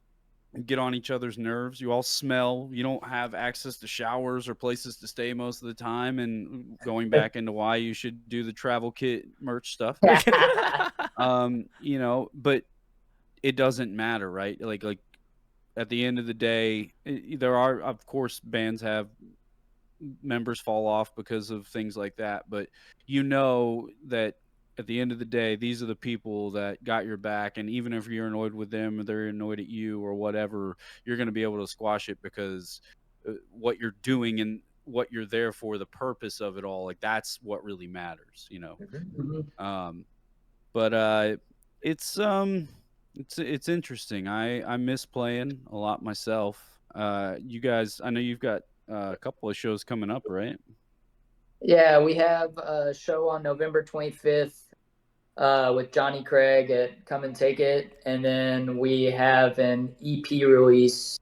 get on each other's nerves. You all smell. You don't have access to showers or places to stay most of the time. And going back into why you should do the travel kit merch stuff, you know, but it doesn't matter, right? Like at the end of the day, there are, of course, bands have members fall off because of things like that, but you know that at the end of the day, these are the people that got your back, and even if you're annoyed with them or they're annoyed at you or whatever, you're going to be able to squash it because what you're doing and what you're there for, the purpose of it all, like that's what really matters, you know. But it's interesting. I miss playing a lot myself. You guys, I know you've got a couple of shows coming up, right? Yeah, we have a show on November 25th with Johnny Craig at Come and Take It. And then we have an EP release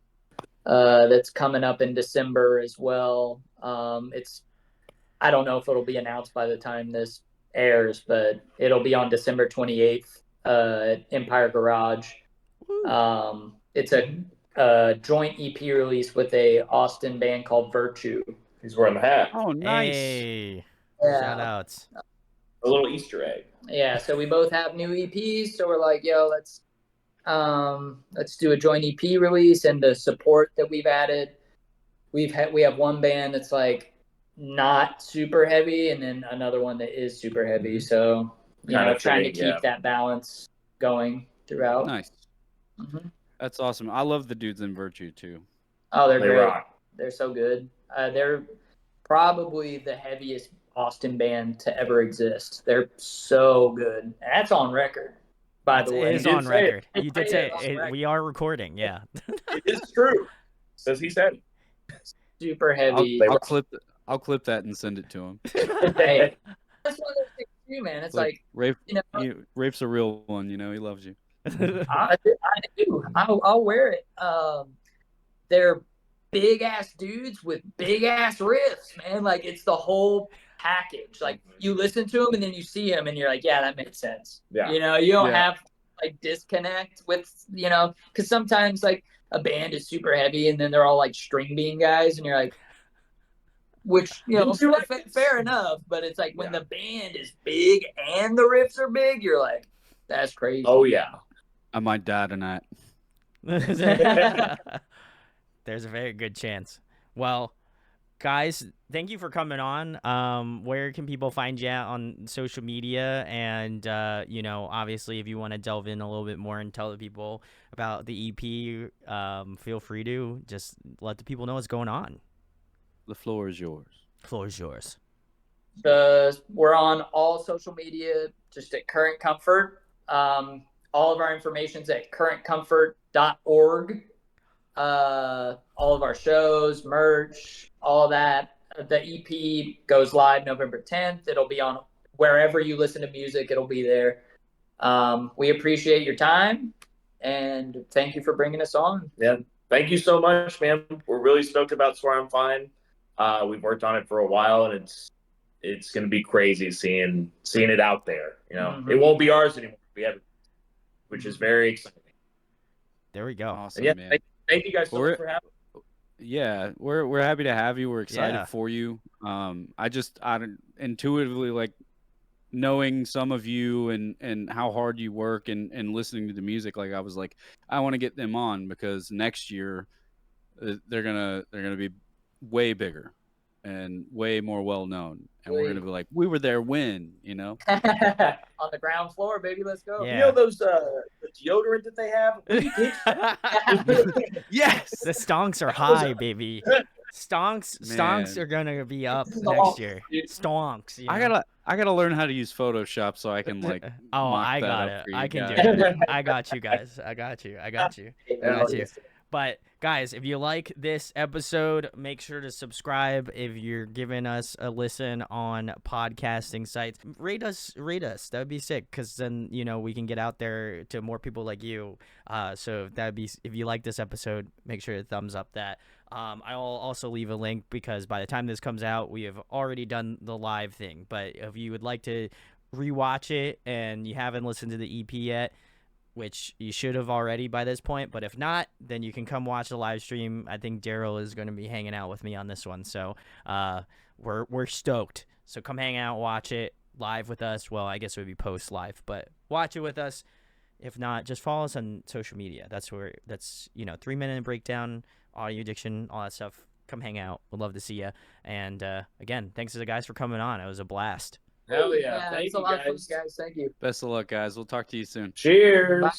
that's coming up in December as well. I don't know if it'll be announced by the time this airs, but it'll be on December 28th at Empire Garage. It's a joint EP release with a Austin band called Virtue. He's wearing the hat. Oh, nice. Hey. Yeah. Shout outs. A little Easter egg. Yeah, so we both have new EPs, so we're like, yo, let's do a joint EP release. And the support that we've added, we have one band that's like not super heavy, and then another one that is super heavy. So trying to keep that balance going throughout. Nice. That's awesome. I love the dudes in Virtue too. Oh, they're great. Rock. They're so good. They're probably the heaviest Austin band to ever exist. They're so good. And that's on record, by the way. It is on record. You did say it. We are recording, yeah. It is true. Says he said. Super heavy. I'll clip that and send it to him. Hey, that's one of those things too, man. It's like Rafe, Rafe's a real one, you know, he loves you. I do. I'll wear it. They're big ass dudes with big ass riffs, man. Like it's the whole package. Like you listen to them and then you see them and you're like, yeah, that makes sense. Yeah. You know, you don't have like disconnect with, you know, because sometimes like a band is super heavy and then they're all like string bean guys and you're like, which, you know, fair enough. But it's like when the band is big and the riffs are big, you're like, that's crazy. Oh yeah. I might die tonight. There's a very good chance. Well, guys, thank you for coming on. Where can people find you at on social media? And obviously, if you want to delve in a little bit more and tell the people about the EP, feel free to just let the people know what's going on. The floor is yours. Floor is yours. We're on all social media, just at Current Comfort. All of our information's at currentcomfort.org. All of our shows, merch, all that. The EP goes live November 10th. It'll be on wherever you listen to music. It'll be there. We appreciate your time, and thank you for bringing us on. Yeah, thank you so much, man. We're really stoked about Swear I'm Fine. We've worked on it for a while, and it's going to be crazy seeing it out there. It won't be ours anymore. We have it, which is very exciting. There we go. Awesome, yeah, man. Thank you guys so much for having me. Yeah, we're happy to have you. We're excited for you. I intuitively, like, knowing some of you and how hard you work and listening to the music, like, I was like, I want to get them on because next year they're gonna be way bigger and way more well known, and we're gonna be like, we were there when, on the ground floor, baby. Let's go. Yeah. You know those the deodorant that they have? Yes, the stonks are high, baby. Stonks are gonna be up next year. Stonks. I gotta learn how to use Photoshop so I can, like, I got it. I can do it. I got you guys. I got you. But guys, if you like this episode, make sure to subscribe. If you're giving us a listen on podcasting sites, rate us. That would be sick, because then we can get out there to more people like you. So if you like this episode, make sure to thumbs up that. I'll also leave a link, because by the time this comes out, we have already done the live thing. But if you would like to rewatch it and you haven't listened to the EP yet, which you should have already by this point, but if not, then you can come watch the live stream. I think Derril is going to be hanging out with me on this one, so we're stoked. So come hang out, watch it live with us. Well, I guess it would be post live, but watch it with us. If not, just follow us on social media. That's 3-minute breakdown, audio addiction, all that stuff. Come hang out. We'd love to see you. And again, thanks to the guys for coming on. It was a blast. Hell yeah. Thank you, guys. Thank you. Best of luck, guys. We'll talk to you soon. Cheers. Bye.